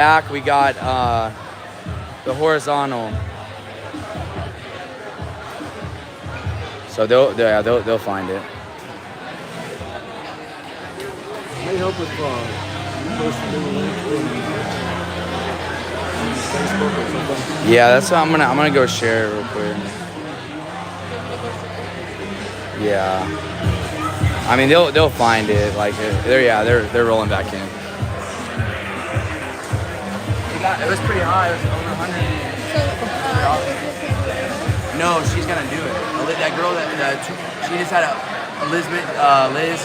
Back, we got the horizontal. So they'll find it. May help with posting the link on Facebook or something. Yeah, that's what I'm gonna go share it real quick. Yeah, I mean they'll find it. Like they're rolling back in. It was pretty high. It was over 100. No, she's gonna do it. That girl she just had Liz.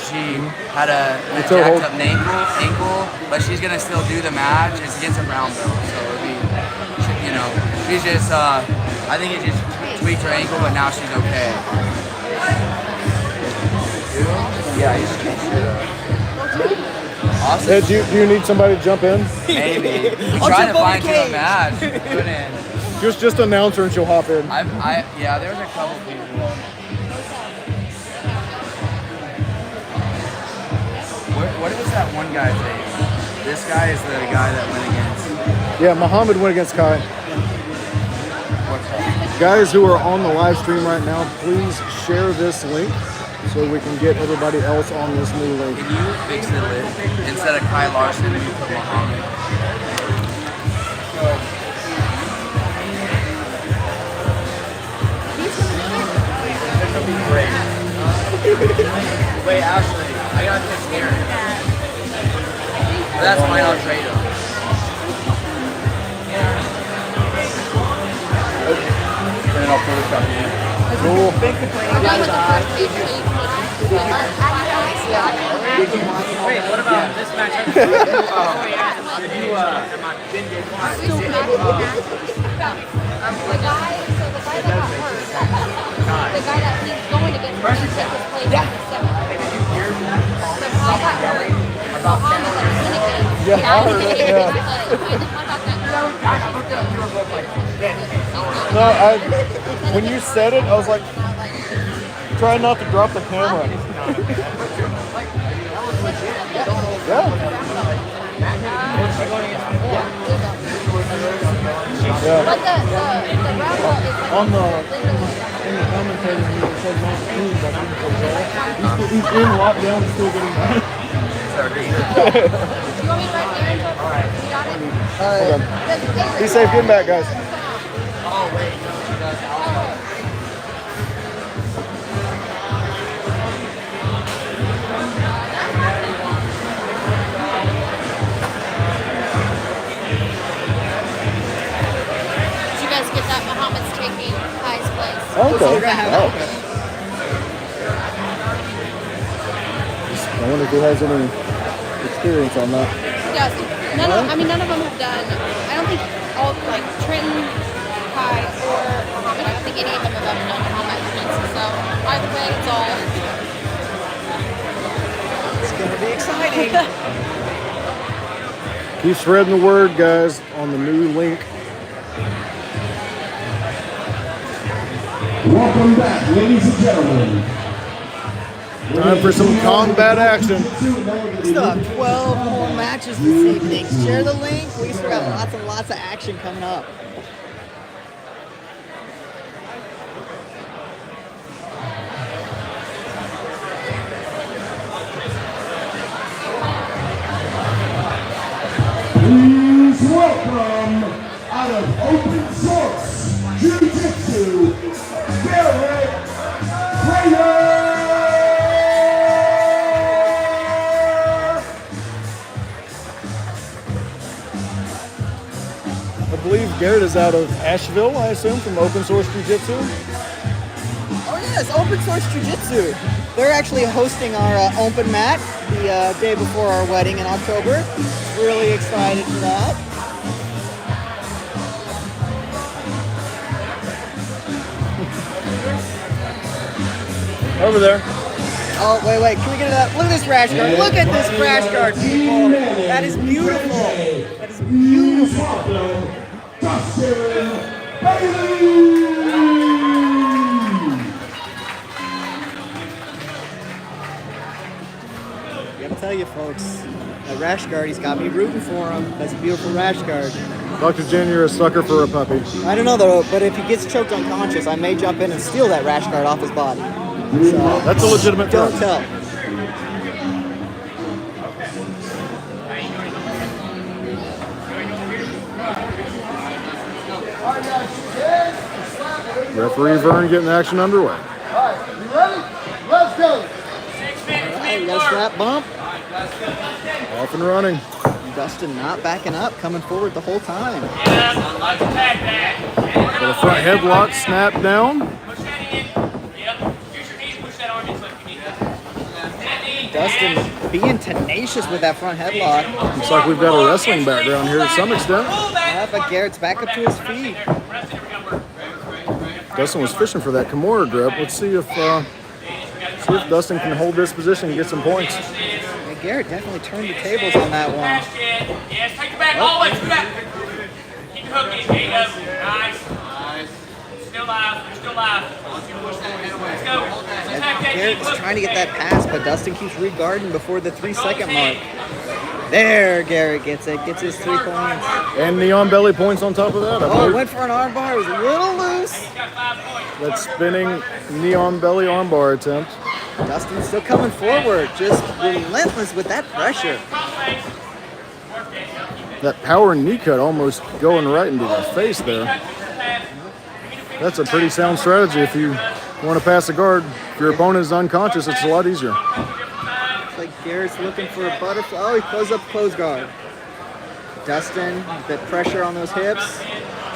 She had a jacked up ankle, but she's gonna still do the match. It's against a brown belt, so it'll be, she's just. I think it just tweaked her ankle, but now she's okay. Yeah, you just can't shoot her. Awesome. Hey, do you need somebody to jump in? Maybe. I'm trying to find you a match. Put in. Just announce her and she'll hop in. Yeah, there's a couple people. What was that one guy's name? This guy is the guy that went against. Yeah, Muhammad went against Kai. Guys who are on the live stream right now, please share this link so we can get everybody else on this new link. Can you fix the lid? Instead of Kai Larson, you put Muhammad. This will be great. Wait, Ashley, I gotta fix Garrett. That's fine, I'll trade him. And then I'll Photoshop you. Cool. Wait, what about this match? The guy that got hurt, the guy that he's going against, was playing in the 7th. The guy got hurt. Muhammad that he's in against. Yeah, I heard it, yeah. No, when you said it, I was like, try not to drop the camera. Yeah. But the round in the commentator, he said not to move, but he's in lockdown and still getting mad. You want me to write the info? You got it? Hold on. Be safe, getting back, guys. Oh, wait, no, she does. Did you guys get that Muhammad's taking Kai's place? Okay. I wonder if he has any experience on that. Yes. None of them have done. I don't think all Trenton, Kai, or Muhammad. I don't think any of them have ever done combat defense. So either way, it's all. It's gonna be exciting. Keep spreading the word, guys, on the new link. Welcome back, ladies and gentlemen. Time for some combat action. We still have 12 more matches this evening. Share the link. We still got lots and lots of action coming up. Please welcome, out of Open Source Jiu-Jitsu, Garrett. I believe Garrett is out of Asheville, I assume, from Open Source Jiu-Jitsu. Oh yes, Open Source Jiu-Jitsu. They're actually hosting our open mat the day before our wedding in October. Really excited for that. Over there. Oh, wait. Can we get to that? Look at this rash guard. Look at this rash guard, people. That is beautiful. That is beautiful. Dustin. I gotta tell you, folks, That rash guard, he's got me rooting for him. That's a beautiful rash guard. Dr. Jen, you're a sucker for a puppy. I don't know though, but if he gets choked unconscious, I may jump in and steal that rash guard off his body. So That's a legitimate don't threat. tell. Referee Vern getting the action underway. All right, you ready? Let's go. Alright, we got a strap bump. Off and running. Dustin not backing up, coming forward the whole time. For the front headlock, snap down. Dustin being tenacious with that front headlock. Looks like we've got a wrestling background here to some extent. Yeah, but Garrett's back up to his feet. Dustin was fishing for that Kimura grip. Let's see if Dustin can hold this position and get some points. Yeah, Garrett definitely turned the tables on that one. Yes, take it back all the way to that. Keep it hooking. There you go. Nice. Still live. Still live. Let's go. Garrett's trying to get that pass, but Dustin keeps regarding before the 3-second mark. There, Garrett gets it. Gets his 3 points. And neon belly points on top of that. I Oh, believe. went for an armbar. It was a little loose. That spinning neon belly armbar attempt. Dustin's still coming forward, just relentless with that pressure. That power knee cut almost going right into the face there. That's a pretty sound strategy if you want to pass a guard. If your opponent is unconscious, it's a lot easier. Looks like Garrett's looking for a butterfly. Oh, he closed up the close guard. Dustin, the pressure on those hips,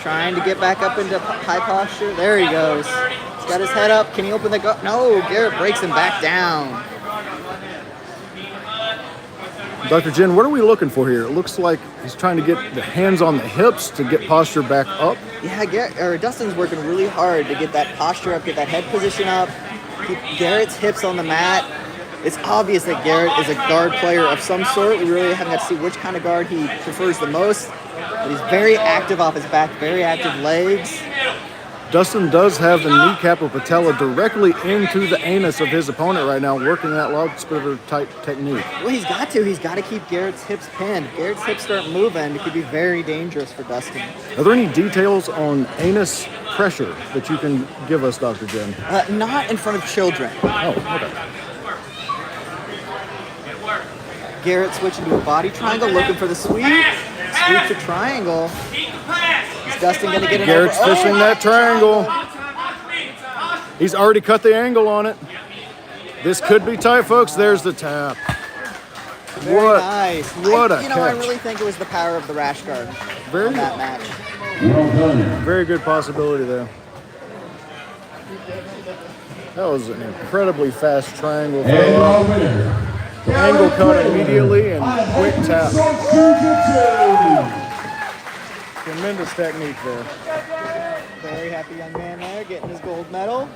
trying to get back up into high posture. There he goes. He's got his head up. Can he open the guard? No, Garrett breaks him back down. Dr. Jen, what are we looking for here? It looks like he's trying to get the hands on the hips to get posture back up. Yeah, Dustin's working really hard to get that posture up, get that head position up, keep Garrett's hips on the mat. It's obvious that Garrett is a guard player of some sort. We really haven't got to see which kind of guard he prefers the most. But he's very active off his back, very active legs. Dustin does have the kneecap or patella directly into the anus of his opponent right now, working that log splitter type technique. Well, he's got to. He's got to keep Garrett's hips pinned. If Garrett's hips start moving, it could be very dangerous for Dustin. Are there any details on anus pressure that you can give us, Dr. Jen? Not in front of children. Oh, okay. Garrett switching to a body triangle, looking for the sweep. Sweep to triangle. Is Dustin going to get it? Garrett's fishing that triangle. He's already cut the angle on it. This could be tight, folks. There's the tap. Very nice. What a I catch. really think it was the power of the rash guard Very in that match. Well done. Very good possibility there. That was an incredibly fast triangle And throw. our winner. Angle cut immediately and quick tap. Tremendous technique there. Very happy young man there, getting his gold medal.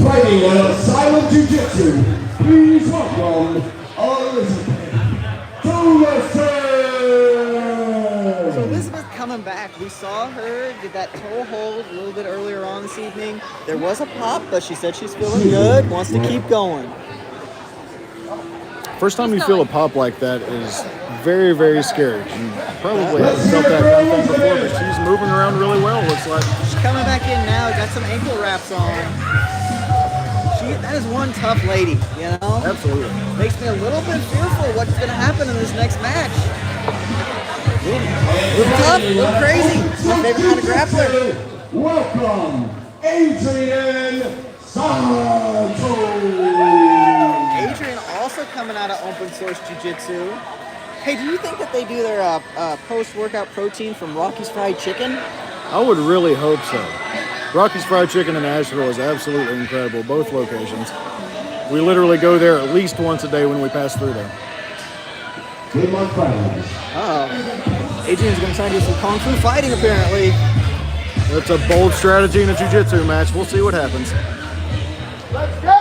Fighting out of Silent Jiu-Jitsu, please welcome Elizabeth. So Elizabeth coming back. We saw her did that toe hold a little bit earlier on this evening. There was a pop, but she said she's feeling good, wants to keep going. First time you feel a pop like that is very, very scary. You probably haven't felt that kind of thing before, but she's moving around really well, looks like. She's coming back in now, got some ankle wraps on. That is one tough lady, you know? Absolutely. Makes me a little bit fearful what's going to happen in this next match. A little tough, a little crazy. My favorite kind of grappler. Welcome, Adrian Santos. Adrian also coming out of Open Source Jiu-Jitsu. Hey, do you think that they do their post-workout protein from Rocky's Fried Chicken? I would really hope so. Rocky's Fried Chicken in Asheville is absolutely incredible, both locations. We literally go there at least once a day when we pass through there. Good luck, fighters. Uh-oh. Adrian's going to try and do some Kung Fu fighting, apparently. That's a bold strategy in a jiu-jitsu match. We'll see what happens. Let's go!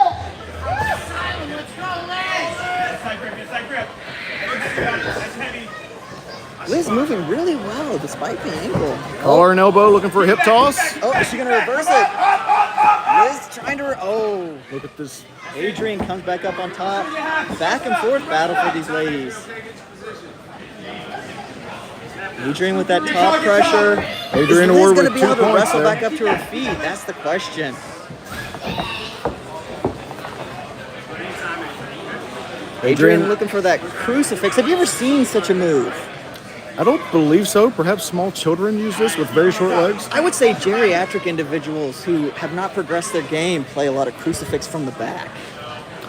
moving really well despite the ankle. Collar and elbow, looking for a hip toss. Oh, is she gonna reverse it? Liz trying to, oh. Look at this. Adrian comes back up on top. Back and forth battle for these ladies. Adrian with that top pressure. Adrian Is Liz Ward gonna with be 2 able to points wrestle there. back up to her feet? That's the question. Adrian looking for that crucifix. Have you ever seen such a move? I don't believe so. Perhaps small children use this with very short legs. I would say geriatric individuals who have not progressed their game play a lot of crucifix from the back.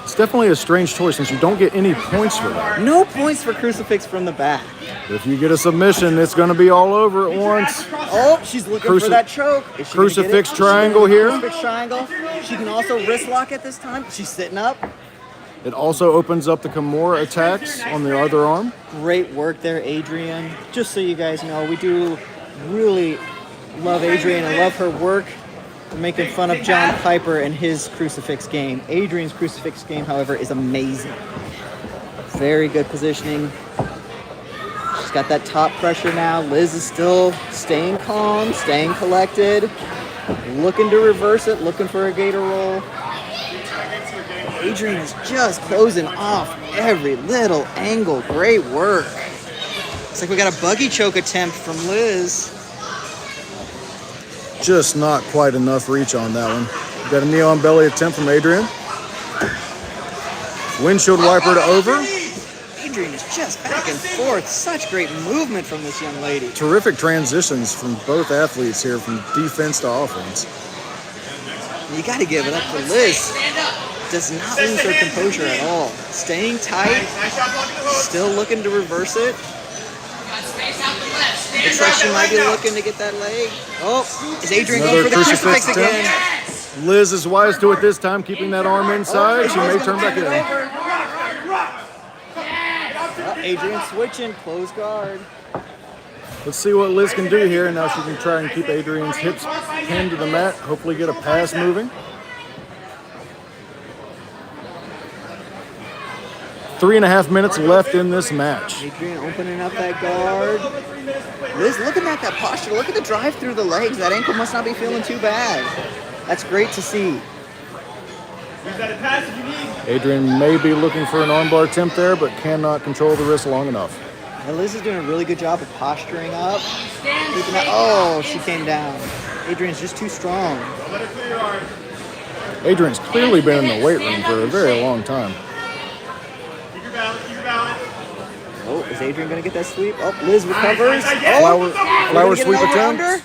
It's definitely a strange choice since you don't get any points for that. No points for crucifix from the back. If you get a submission, it's going to be all over at once. Oh, she's looking for that choke. Is she gonna get Crucifix it? triangle here. Crucifix triangle. She can also wrist lock it this time. She's sitting up. It also opens up the Kimura attacks on the other arm. Great work there, Adrian. Just so you guys know, we do really love Adrian and love her work. We're making fun of John Piper and his crucifix game. Adrian's crucifix game, however, is amazing. Very good positioning. She's got that top pressure now. Liz is still staying calm, staying collected, looking to reverse it, looking for a gator roll. Adrian is just closing off every little angle. Great work. Looks like we got a buggy choke attempt from Liz. Just not quite enough reach on that one. Got a knee on belly attempt from Adrian. Windshield wiper to over. Adrian is just back and forth. Such great movement from this young lady. Terrific transitions from both athletes here from defense to offense. You got to give it up to Liz. Does not lose her composure at all. Staying tight. Still looking to reverse it. Looks like she might be looking to get that leg. Oh, is Adrian going for the crucifix again? Liz is wise to it this time, keeping that arm inside. She may turn back in. Adrian switching, close guard. Let's see what Liz can do here. Now she can try and keep Adrian's hips pinned to the mat. Hopefully get a pass moving. 3.5 minutes left in this match. Adrian opening up that guard. Liz looking at that posture. Look at the drive through the legs. That ankle must not be feeling too bad. That's great to see. Adrian may be looking for an armbar attempt there, but cannot control the wrist long enough. Now Liz is doing a really good job of posturing up. Keeping that, oh, she came down. Adrian's just too strong. Adrian's clearly been in the weight room for a very long time. Oh, is Adrian going to get that sweep? Oh, Liz recovers. Oh, Flower sweep attempt.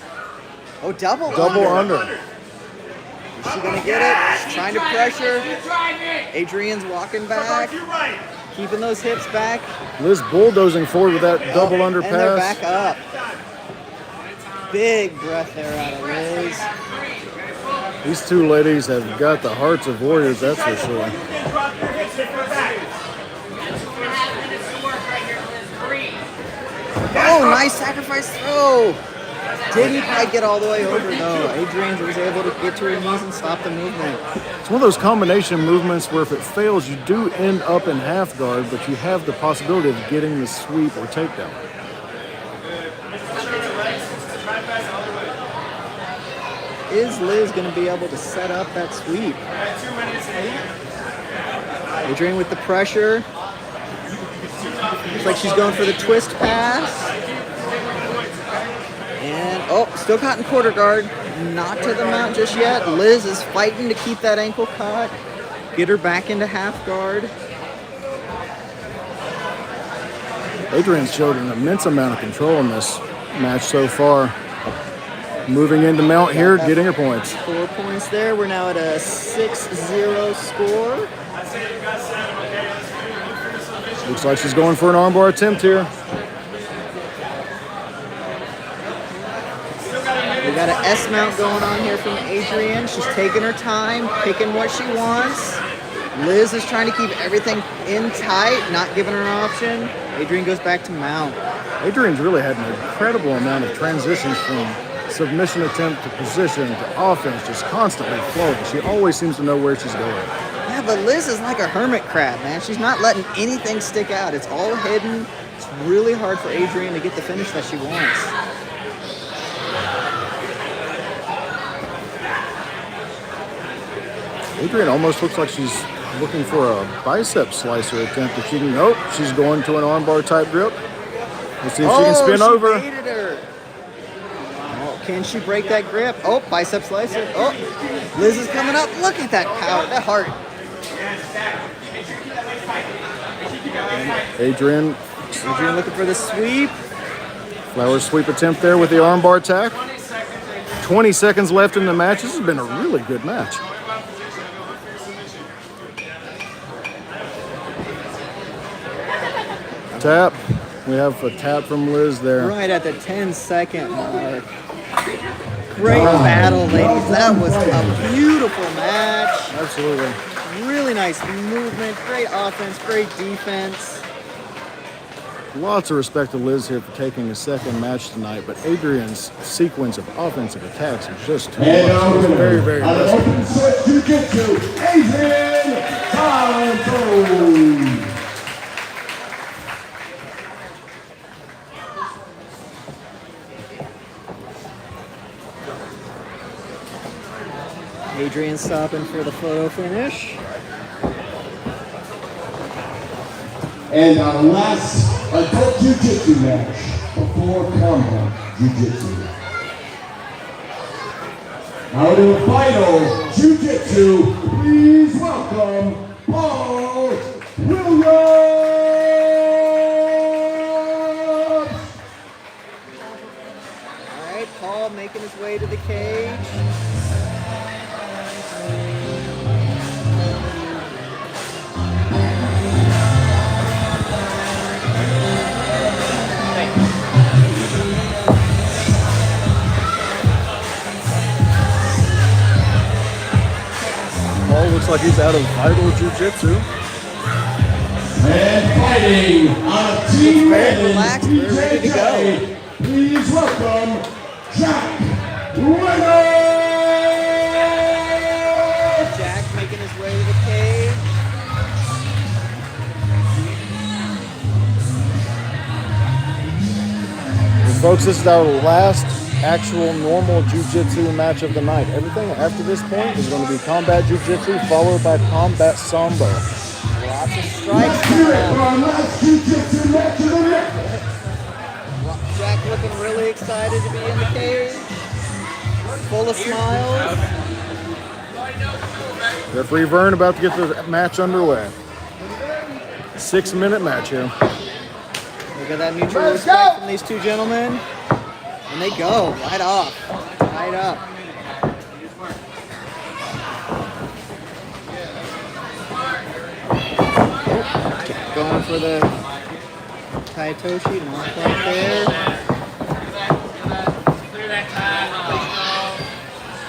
Oh, double under. Is she going to get it? She's trying to pressure. Adrian's walking back. Keeping those hips back. Liz bulldozing forward with that double under And they're pass. back up. Big breath there out of Liz. These two ladies have got the hearts of warriors, that's for sure. Oh, nice sacrifice throw. Didn't quite get all the way over though. Adrian was able to get to her knees and stop the movement. It's one of those combination movements where if it fails, you do end up in half guard, but you have the possibility of getting the sweep or takedown. Is Liz going to be able to set up that sweep? Adrian with the pressure. Looks like she's going for the twist pass. And, oh, still caught in quarter guard. Not to the mount just yet. Liz is fighting to keep that ankle caught. Get her back into half guard. Adrian's showed an immense amount of control in this match so far. Moving into mount here, getting her points. 4 points there. We're now at a 6-0 score. Looks like she's going for an armbar attempt here. We got an S mount going on here from Adrian. She's taking her time, picking what she wants. Liz is trying to keep everything in tight, not giving her an option. Adrian goes back to mount. Adrian's really had an incredible amount of transitions from submission attempt to position to offense, just constantly flowing. She always seems to know where she's going. Yeah, but Liz is like a hermit crab, man. She's not letting anything stick out. It's all hidden. It's really hard for Adrian to get the finish that she wants. Adrian almost looks like she's looking for a bicep slicer attempt. If she can, nope, she's going to an armbar type grip. Let's see if she can spin over. Baited her. Oh, can she break that grip? Oh, bicep slicer. Oh, Liz is coming up. Look at that power, that heart. Adrian, Looking for the sweep. flower sweep attempt there with the armbar attack. 20 seconds left in the match. This has been a really good match. Tap. We have a tap from Liz there. Right at the 10-second mark. Great battle, ladies. That was a beautiful match. Absolutely. Really nice movement, great offense, great defense. Lots of respect to Liz here for taking a second match tonight, but Adrian's sequence of offensive attacks is just too much. It's very, very impressive. Open switch jiu-jitsu, Adrian Santos. Adrian stopping for the photo finish. And our last adult jiu-jitsu match before combat jiu-jitsu. Now to the final jiu-jitsu, please welcome Paul Williams. All right, Paul making his way to the cage. Paul looks like he's out of vital jiu-jitsu. And fighting on a team Very relaxed, very ready to go. Please welcome Jack Whit. Jack making his way to the cage. And folks, this is our last actual normal jiu-jitsu match of the night. Everything after this point is going to be combat jiu-jitsu followed by combat sambo. Lots of strikes For now. our last jiu-jitsu match of the night. Jack looking really excited to be in the cage. Full of smiles. Referee Vern about to get the match underway. 6-minute match here. Look at that mutual respect from these two gentlemen. And they go right off. Right up. Jack going for the Taitoshi, not quite there. Clear that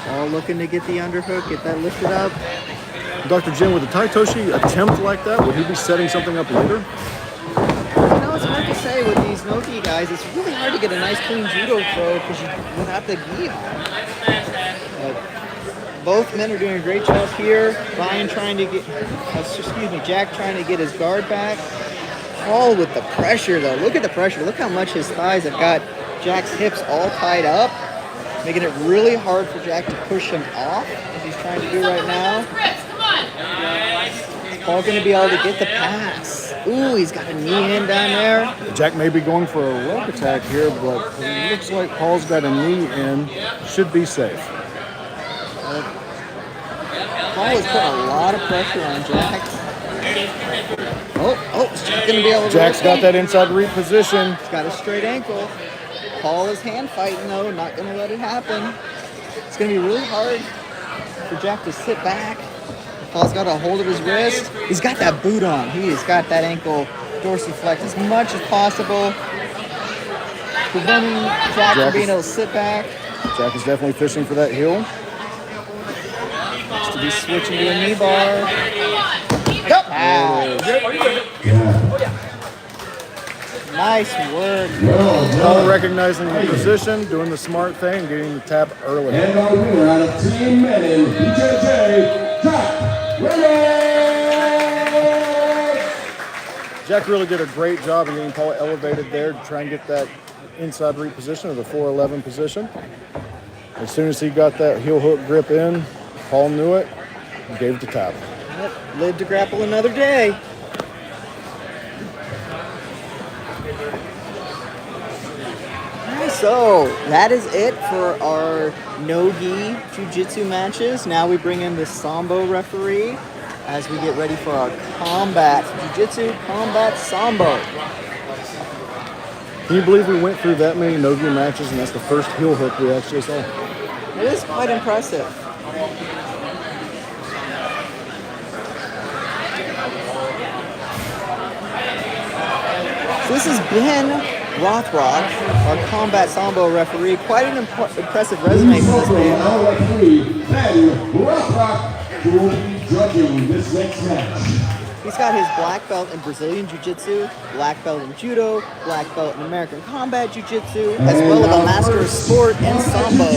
time. All looking to get the underhook, get that lifted up. Dr. Jin, with a Taitoshi attempt like that, would he be setting something up later? You know, it's hard to say with these Noki guys. It's really hard to get a nice clean judo throw because without the gi on. Both men are doing a great job here. Ryan trying to get, Jack trying to get his guard back. Paul with the pressure though. Look at the pressure. Look how much his thighs have got Jack's hips all tied up, making it really hard for Jack to push him off as he's trying to do right now. Paul going to be able to get the pass. Ooh, he's got a knee in down there. Jack may be going for a leg attack here, but it looks like Paul's got a knee in. Should be safe. Paul is putting a lot of pressure on Jack. Is Jack going to be able to... Jack's got that inside read position. He's got a straight ankle. Paul is hand fighting though, not going to let it happen. It's going to be really hard for Jack to sit back. Paul's got a hold of his wrist. He's got that boot on. He's got that ankle dorsiflex as much as possible, preventing Jack from being able to sit back. Jack is definitely fishing for that heel. To be switching to a knee bar. Nice work. Paul recognizing the position, doing the smart thing, getting the tap early. And our winner out of Team Men in BJJ, Jack Whit. Jack really did a great job of getting Paul elevated there to try and get that inside reach position, or the 411 position. As soon as he got that heel hook grip in, Paul knew it and gave it to tap. Yep, live to grapple another day. Alright, so that is it for our no-gi jiu-jitsu matches. Now we bring in the sambo referee as we get ready for our combat jiu-jitsu combat sambo. Can you believe we went through that many no-gi matches and that's the first heel hook we actually saw? It is quite impressive. So this has been Rothrock, our combat sambo referee. Quite an impressive resume for this man. Our referee, Ben Rothrock, who will be judging this next match. He's got his black belt in Brazilian Jiu-Jitsu, black belt in Judo, black belt in American Combat Jiu-Jitsu, as well as a master of sport in sambo.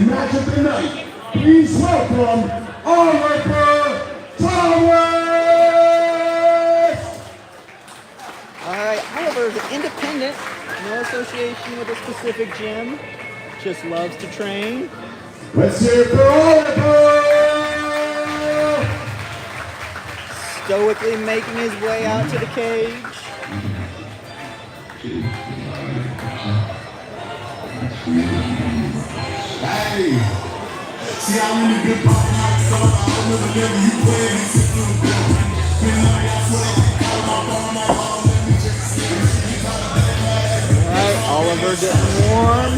Match of the night. Please welcome Oliver Thomas! Alright, Oliver is an independent, no association with a specific gym, just loves to train. Let's hear it for Oliver! Stoically making his way out to the cage. Hey! See how many good pop nights are I remember never you playing and sit through the building. Been like I swear I call my phone at home, let me just see. Alright, Oliver getting warm,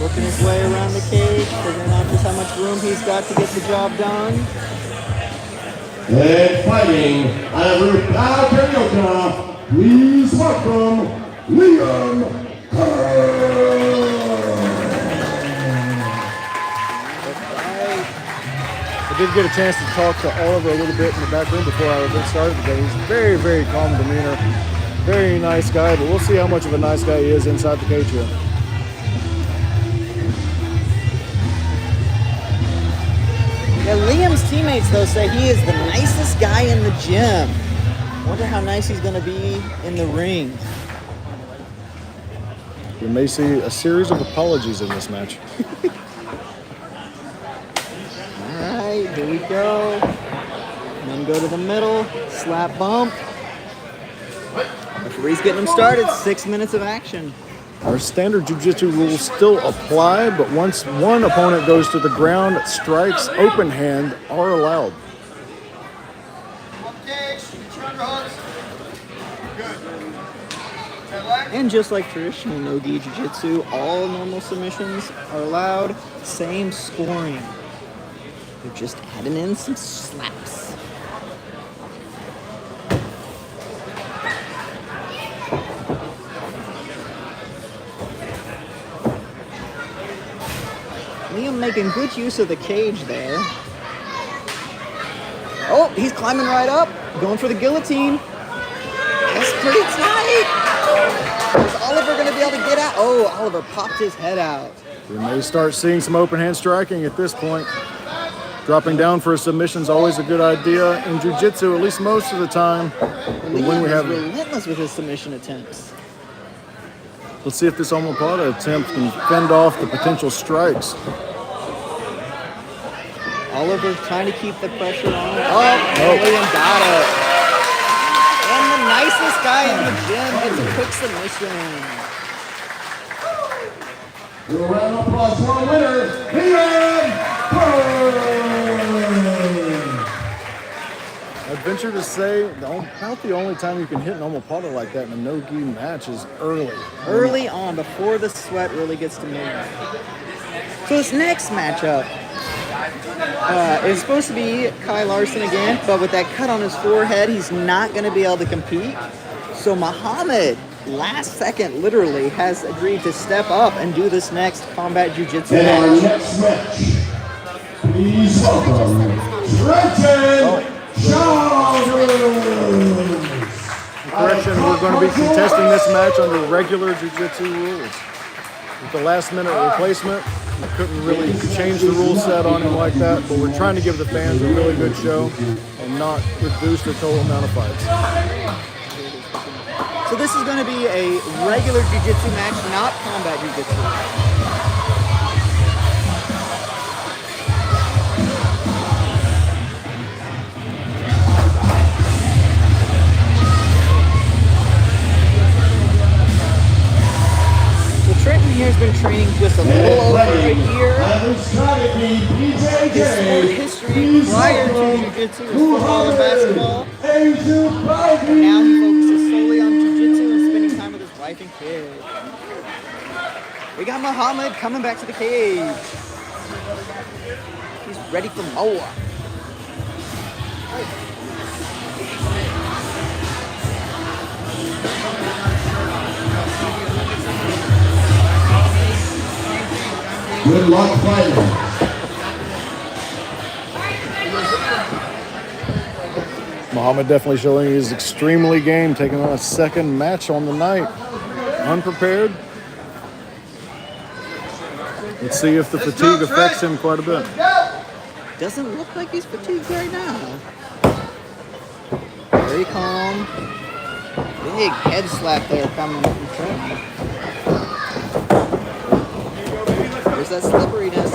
working his way around the cage, figuring out just how much room he's got to get the job done. And fighting out of Rupal Carioca, please welcome Liam I did get a chance to talk to Oliver a little bit in the back room before our event started today. He's very, very calm demeanor. Very nice guy, but we'll see how much of a nice guy he is inside the cage here. Yeah, Liam's teammates, though, say he is the nicest guy in the gym. Wonder how nice he's going to be in the ring. We may see a series of apologies in this match. All right, here we go. And then go to the middle, slap bump. Referee's getting him started, 6 minutes of action. Our standard jiu-jitsu rules still apply, but once one opponent goes to the ground, strikes open hand are allowed. And just like traditional no-gi jiu-jitsu, all normal submissions are allowed. Same scoring. They're just adding in some slaps. Liam making good use of the cage there. Oh, he's climbing right up, going for the guillotine. That's pretty tight. Is Oliver going to be able to get out? Oh, Oliver popped his head out. We may start seeing some open hand striking at this point. Dropping down for a submission is always a good idea in jiu-jitsu, at least most of the time. Liam When we is have, relentless with his submission attempts. let's see if this omoplata attempt can fend off the potential strikes. Oliver trying to keep the pressure on. Oh, Liam got it. And the nicest guy in the gym gets a quick submission. Give a round of applause for our winner, Liam I'd venture to say about the only time you can hit an omoplata like that in a no-gi match is early. Early on, before the sweat really gets to move. So this next matchup is supposed to be Kai Larson again, but with that cut on his forehead, he's not going to be able to compete. So Muhammad, last second, literally, has agreed to step up and do this next combat jiu-jitsu And our match. next match, please welcome Trenton Correction, we're going to be contesting this match under regular jiu-jitsu rules. With the last-minute replacement, we couldn't really change the rule set on him like that, but we're trying to give the fans a really good show and not reduce the total amount of fights. So this is going to be a regular jiu-jitsu match, not combat jiu-jitsu. Trenton here has been training just a little over a year. His sport history prior to jiu-jitsu was football and basketball. And now he focuses solely on jiu-jitsu and spending time with his wife and kids. We got Muhammad coming back to the cage. He's ready for more. Good luck fighting. Muhammad definitely showing he's extremely game, taking on a second match on the night. Unprepared. Let's see if the fatigue affects him quite a bit. Doesn't look like he's fatigued right now. Very calm. Big head slap there coming from Trenton. There's that slipperiness.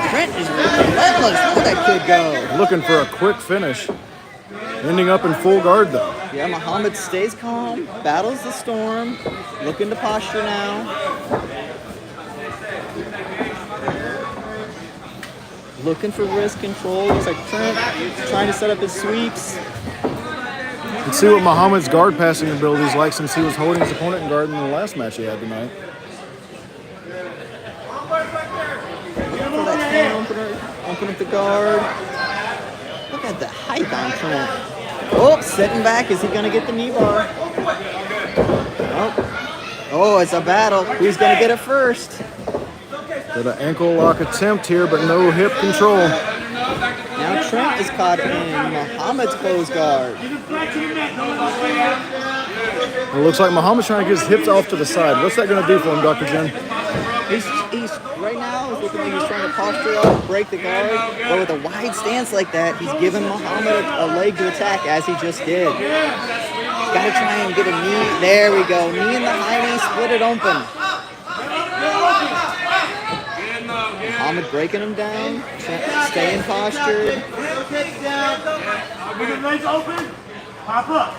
Trent is relentless. Look at that kid go. Looking for a quick finish. Ending up in full guard though. Yeah, Muhammad stays calm, battles the storm, looking to posture now. Looking for wrist control. Looks like Trent trying to set up his sweeps. Let's see what Muhammad's guard passing ability is like since he was holding his opponent in guard in the last match he had tonight. For that can opener, open up the guard. Look at the height on Trent. Oh, sitting back. Is he going to get the knee bar? Oh, it's a battle. Who's going to get it first? Got an ankle lock attempt here, but no hip control. Now Trent is caught in Muhammad's closed guard. It looks like Muhammad's trying to get his hips off to the side. What's that going to do for him, Dr. Jen? He's right now, it's looking like he's trying to posture up, break the guard, but with a wide stance like that, he's giving Muhammad a leg to attack as he just did. Got to try and get a knee. There we go. Knee in the high knee, split it open. Muhammad breaking him down, staying postured. Pop up.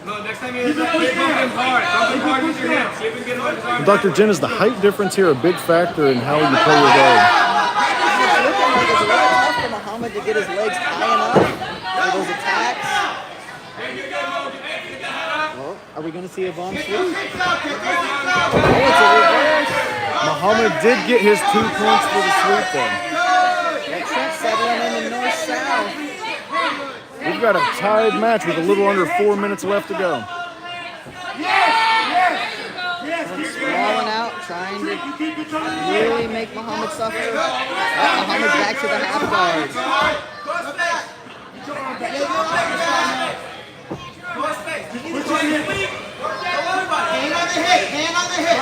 No, next time you hit that, hit him hard. Don't hard with your hips. See if we can get him hard. Dr. Jen, is the height difference here a big factor in how you play your guard? It's looking like it's a little tough for Muhammad to get his legs high enough for those attacks. Well, are we going to see a bomb sweep? Oh, it's a reverse. Muhammad did get his 2 points for the sweep though. That Trent settling in the north-south. We've got a tied match with a little under 4 minutes left to go. Sprawling out, trying to really make Muhammad suffer. Muhammad's back to the half guard. Hand on the Trent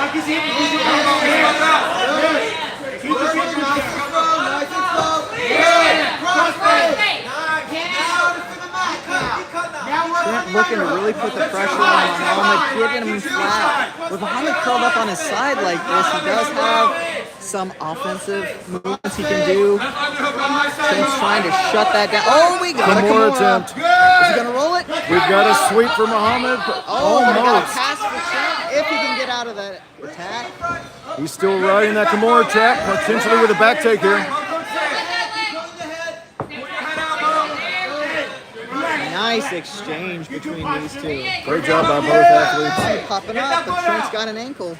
looking to really put the pressure on Muhammad, getting him flat. With Muhammad curled up on his side like this, he does have some offensive movements he can do. Trent's trying to shut that down. Oh, we got One a more Kimura. attempt. Is he going to roll it? We've got a sweep for Muhammad. Oh, we got a Almost. pass for Trent if he can get out of that attack. He's still riding that Kimura trap, potentially with a back take here. Nice exchange between these two. Great job by both athletes. Popping up, but Trent's got an ankle.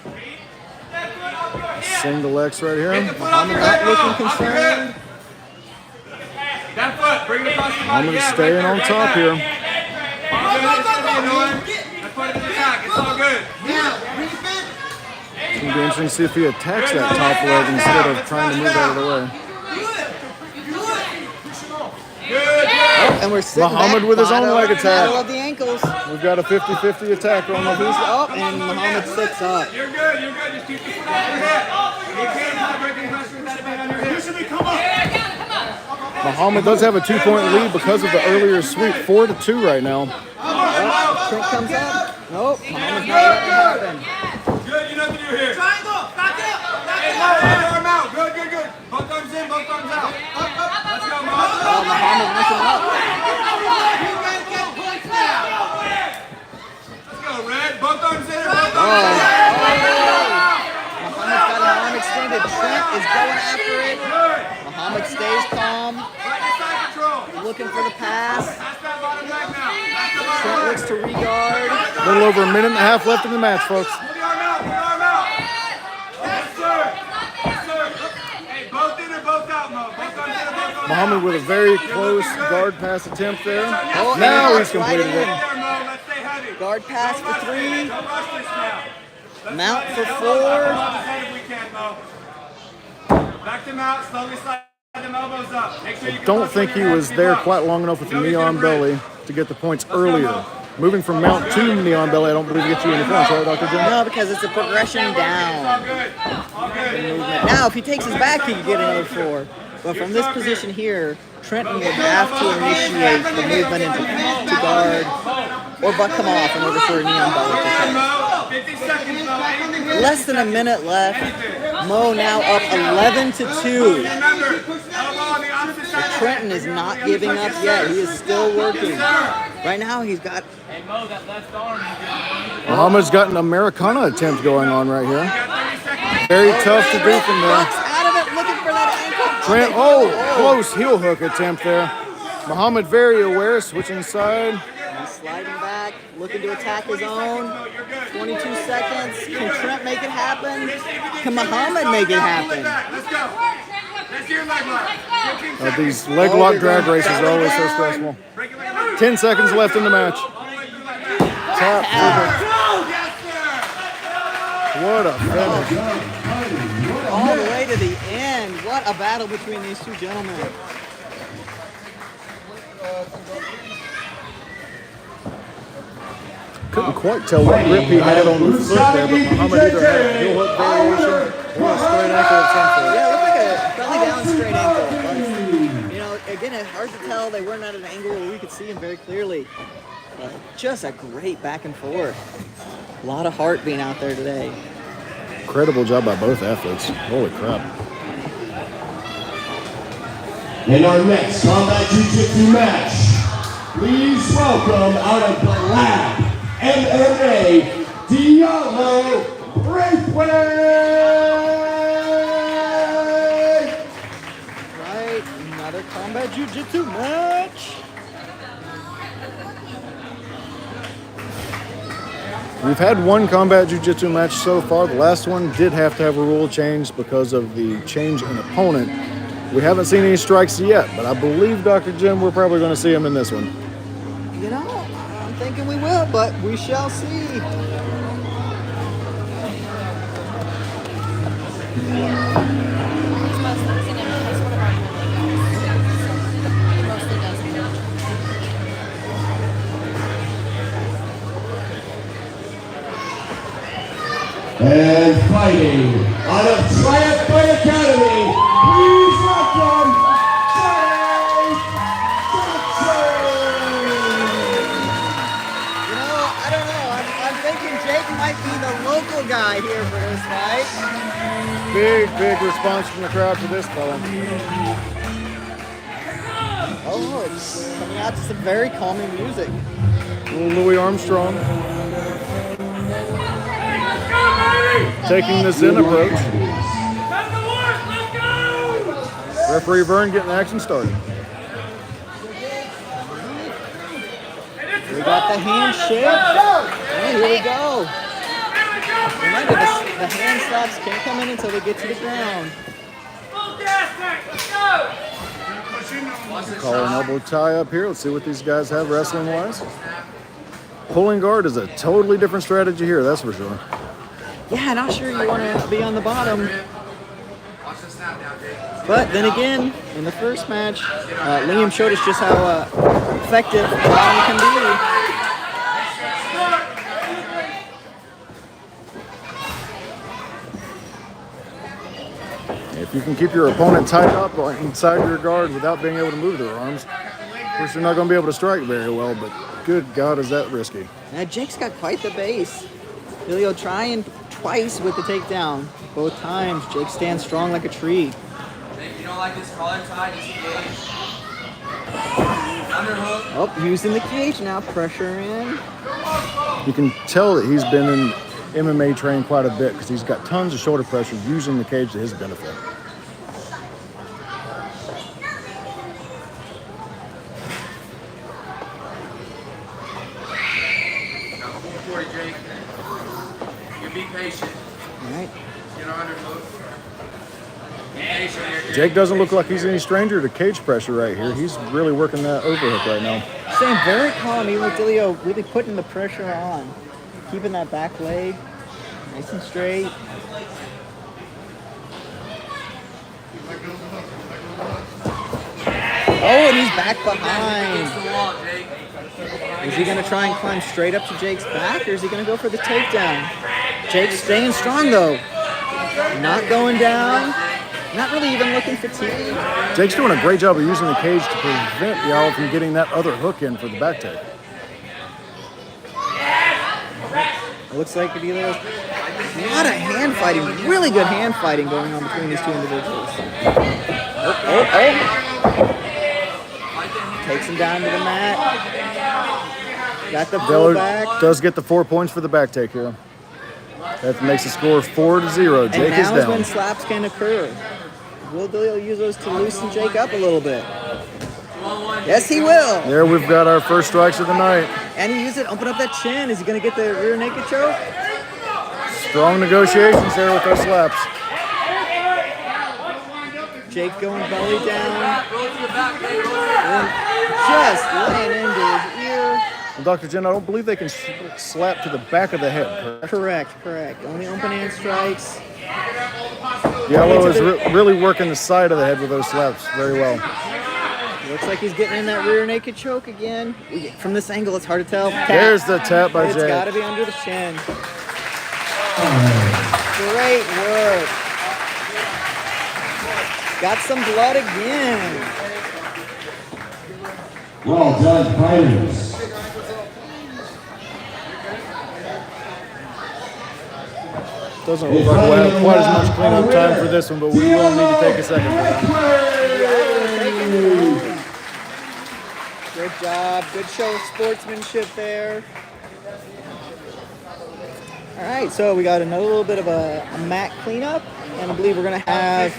Single X right here. Muhammad not looking concerned. That foot, bring it across the body. Muhammad staying on top here. That's part of the attack. It's all good. It's going to be interesting to see if he attacks that top leg instead of trying to move out of the way. Oh, and we're sitting Muhammad back, with his own battle- leg attack. Battle of the ankles. We've got a 50-50 attack on the He's up, and Muhammad sits up. You're good. You're good. Just keep the foot on your hip. You can't have breaking pressure without it being on your hip. Come on. Muhammad does have a 2-point lead because of the earlier sweep. 4-2 right now. Trent Trent comes up. Nope. Muhammad's not letting it happen. Good, you know what to do here. Triangle, back up. Hey, arm out. Good. Both arms in, both arms out. Let's go, Muhammad. Oh, Muhammad wants him up. Let's go, Red. Both arms in, both arms Oh. out. Muhammad's got an arm extended. Trent is going after it. Muhammad stays calm. Side control. Looking for the pass. Pass that bottom leg now. Trent looks to regard. A little over a minute and a half left in the match, folks. Put the arm out. Yes, sir. Hey, both in or both out, Mo. Both arms in or both arms Muhammad with a very close guard pass attempt there. Now he's completed it. there, Mo. Let's stay heavy. Guard pass for 3. Don't rush this now. Mount for 4. If we can, Mo. Back them out. Slowly slide them elbows up. Make sure you can Don't think he was there quite long enough with the neon belly to get the points earlier. Moving from mount to neon belly, I don't believe gets you any points, right, Dr. Jim? No, because it's a progression down. All good. Now, if he takes his back, he can get another 4. But from this position here, Trenton would have to initiate the movement into guard or butt come off in order for a neon belly to come. 50 seconds, Mo. Less than a minute left. Mo now up 11-2. Remember, elbow on the opposite side. Trenton is not giving up yet. He is still working. Right now, he's got. Muhammad's got an Americana attempt going on right here. Very tough to do from there. Bucks out of it, looking for that ankle. Trent, close heel hook attempt there. Muhammad very aware, switching side. He's sliding back, looking to attack his own. 22 seconds. Can Trent make it happen? Can Muhammad make it happen? Let's go. Let's do your leg lock. These leg lock drag races are always so stressful. 10 seconds left in the match. Tap for the... What a finish. All the way to the end. What a battle between these two gentlemen. Couldn't quite tell what grip he had on the foot there, but Muhammad either had a heel hook variation or a straight ankle of some sort. Yeah, it looked like a belly down straight ankle. But, you know, again, it's hard to tell. They weren't at an angle where we could see him very clearly. But just a great back and forth. A lot of heart being out there today. Incredible job by both athletes. Holy crap. In our next combat jiu-jitsu match, please welcome out of the lab, MMA, Diallo Braithwaite! Right, another combat jiu-jitsu match. We've had one combat jiu-jitsu match so far. The last one did have to have a rule change because of the change in opponent. We haven't seen any strikes yet, but I believe, Dr. Jim, we're probably going to see him in this one. You know, I'm thinking we will, but we shall see. And fighting out of Triumph Fight Academy, please welcome Dustin! You know, I don't know. I'm thinking Jake might be the local guy here for this fight. Big response from the crowd for this fella. Oh, it's coming out to some very calming music. Little Louis Armstrong. Taking the Zen approach. Referee Vern getting action started. We got the hand shift. Hey, here we go. Remember, the hand slaps can't come in until they get to the ground. Call an elbow tie up here. Let's see what these guys have wrestling wise. Pulling guard is a totally different strategy here, that's for sure. Yeah, not sure you want to be on the bottom. But then again, in the first match, Liam showed us just how effective the bottom can If you can keep your opponent tied up inside your guard without being able to move their arms, course, you're not going to be able to strike very well, but good God, is that risky. Now, Jake's got quite the base. Emilio trying twice with the takedown. Both times, Jake stands strong like a tree. If you don't like this collar tie, just engage. Underhook. Oh, using the cage now, pressure in. You can tell that he's been in MMA training quite a bit because he's got tons of shoulder pressure using the cage to his benefit. Jake. You be patient. All right. Get our underhook. Be patient here, Jake doesn't look like he's any stranger to cage pressure right here. He's really working that overhook right now. Staying very calm, even with Emilio really putting the pressure on. Keeping that back leg nice and straight. Oh, and he's back behind. Against the wall, Jake. Is he going to try and climb straight up to Jake's back, or is he going to go for the takedown? Jake's staying strong, though. Not going down. Not really even looking fatigued. Jake's doing a great job of using the cage to prevent y'all from getting that other hook in for the back take. It looks like Emilio's a lot of hand fighting, really good hand fighting going on between these two individuals. Takes him down to the mat. Got the pull back. Does get the 4 points for the back take here. That makes the score 4-0. Jake is And now is down. when slaps can occur. Will Emilio use those to loosen Jake up a little bit? Yes, he will. There we've got our first strikes of the night. And he used it, open up that chin. Is he going to get the rear naked choke? Strong negotiations there with those slaps. Jake going belly down. And just laying into his ear. Well, Dr. Jen, I don't believe they can slap to the back of the head, correct? Correct. Only open hand strikes. Yellow is really working the side of the head with those slaps very well. Looks like he's getting in that rear naked choke again. From this angle, it's hard to tell. There's the tap by It's Jake. got to be under the chin. Great work. Got some blood again. Well done, fighters. Doesn't look like we'll have quite as much cleanup time for this one, but we will need to take a second for that. Good job. Good show of sportsmanship there. All right, so we got another little bit of a mat cleanup, and I believe we're going to have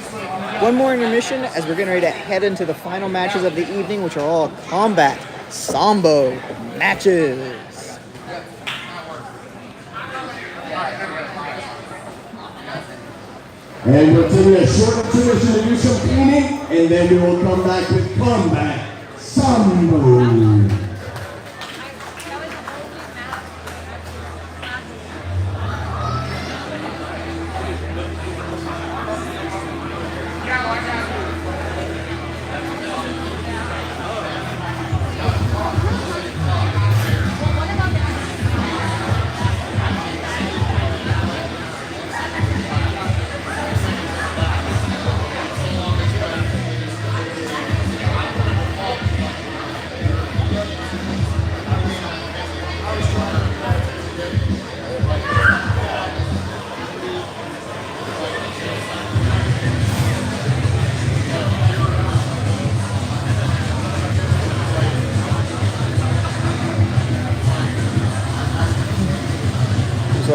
one more intermission as we're getting ready to head into the final matches of the evening, which are all combat sambo matches. And we'll take a short intermission to do some cleaning, and then we will come back with combat sambo.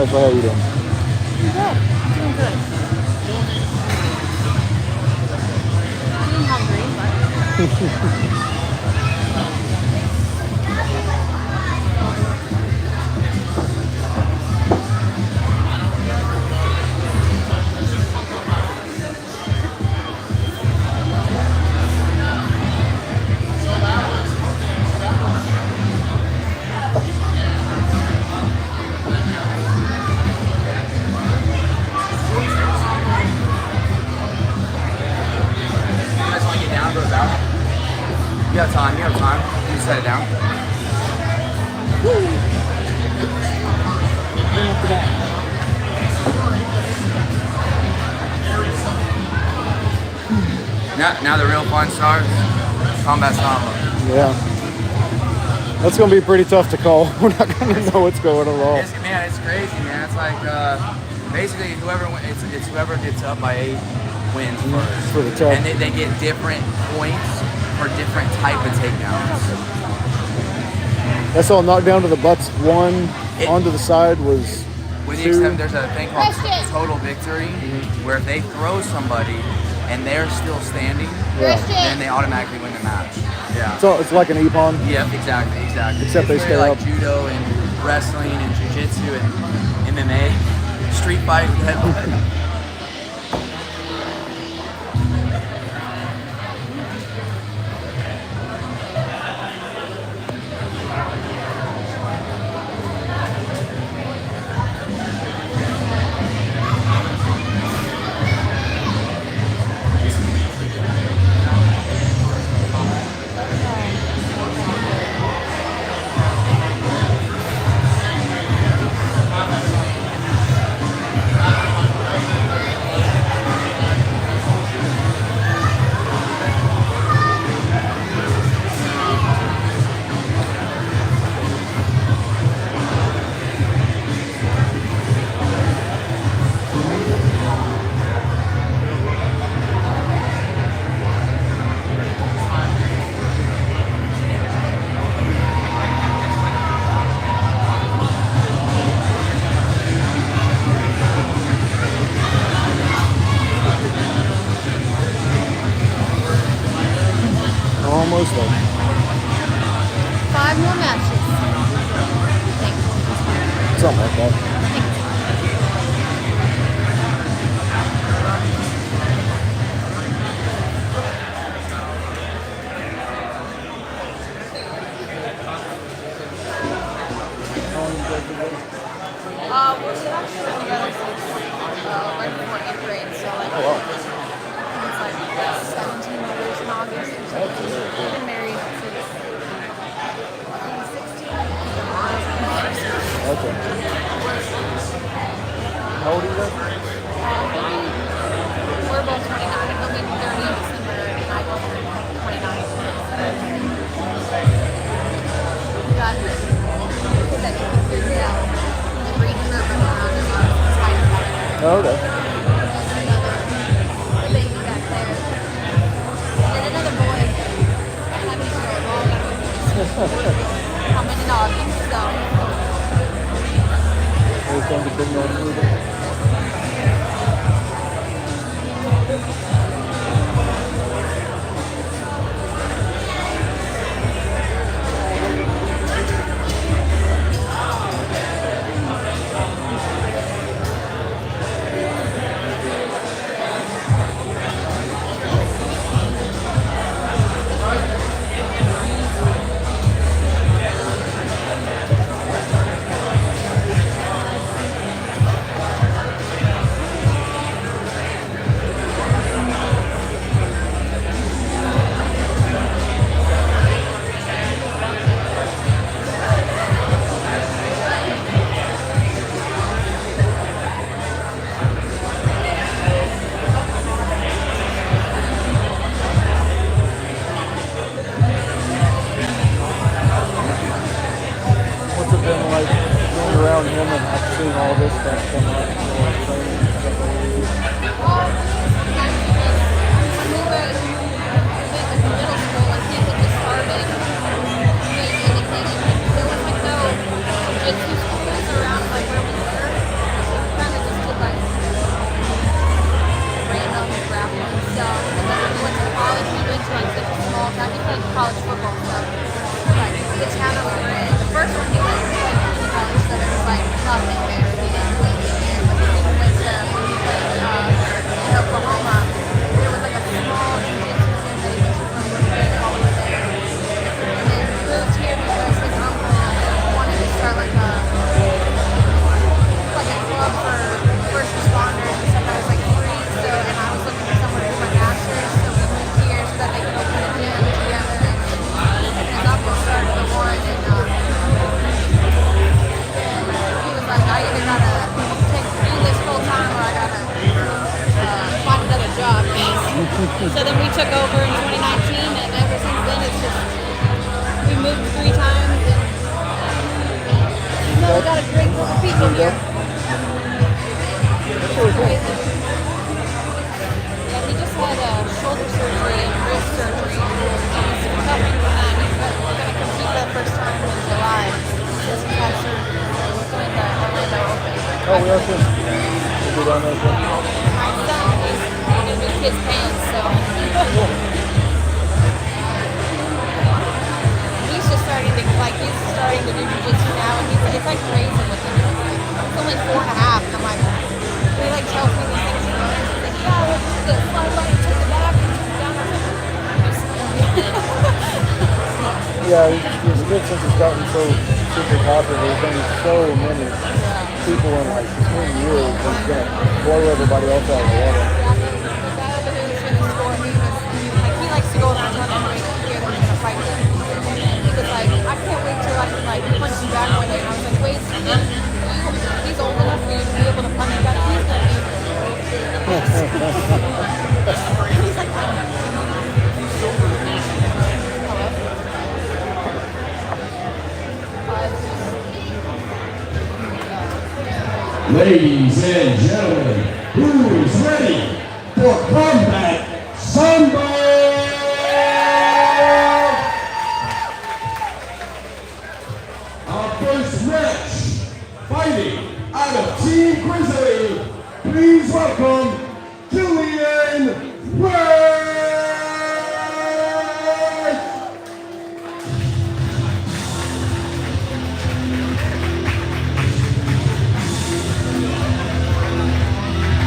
How are you doing? Doing good. Being hungry, but... You have time, You can set it down. Now the real fun starts. Combat sambo. Yeah. That's gonna be pretty tough to call. We're not gonna know what's going on at all. Man, it's crazy, man. It's like basically whoever it's whoever gets up by 8 wins first. For the tech. And they get different points for different type of takedowns. That's all knocked down to the butts. One onto the side was With the 2. exception, there's a thing called total victory, where if they throw somebody and they're still standing, then they automatically win the match. Yeah. So it's like an EPON. Yep, exactly. Except they It's stay very up. like judo and wrestling and jiu-jitsu and MMA, street fight, headbutt. Almost there. 5 more matches. Thanks. Something like that. We're actually together since right before 8th grade, so like it's like 17 years in August or something. We've been married since 2016. Okay. How old are you guys? We're both 29. He'll be 30 in December, and I both 29. We got that you can figure out the green river around his spider back there. Oh, okay. The baby back there. And another boy. How many girls? All got boys. How many doggies? So. Everything's a big no movie. What's it been like going around him and seeing all this stuff come up? Training and stuff like that? Middle school and he had just started doing anything. There was like no jiu-jitsu schools around like where we were. So we kind of just did like random grappling stuff. And then when we went to college, we went to like such a small town. He played college football stuff. Like the town that we were in. The first one he went to like college, so there was like nothing there. He didn't play again. But then we went to in Oklahoma. There was like a small jiu-jitsu gym that he went to from while we were there. And then we moved here because his uncle wanted to start like a club for first responders and stuff that was like free. So and I was looking for somewhere to do my master's, so we moved here so that they could open a gym together. And his uncle started the one, and he was like, I either gotta do this full time or I gotta find another job. So then we took over in 2019, and ever since then it's just we moved 3 times. And know we got a great group of people here. Crazy. Yeah, he just had shoulder surgery and wrist surgery. He's recovering from that. He's going to compete that first time in July. Just had surgery. So he's doing the Orlando Open. Oh, we are too. We'll be down there too. My son is going to be his pants, so. He's just starting to, like, he's starting to do jiu-jitsu now, and it's like crazy with him. It's only 4.5, and I'm like, he like tells me these things he learns. He's like, yeah, we'll do this. Fly right to the back and turn down. Yeah, it's good since it's gotten so super popular. There's been so many people in like 20 years that's going to blow everybody else out of the water. Yeah, the guy over there was in the store, he likes to go around and right here, they're going to fight him. He was like, I can't wait till I can like punch him back one day. And I was like, wait, he's old enough for you to be able to punch him back. He's going to be. He's like, Ladies and gentlemen, who's ready for combat sambo? Our first match, fighting out of Team Grizzly, please welcome Killian Whit.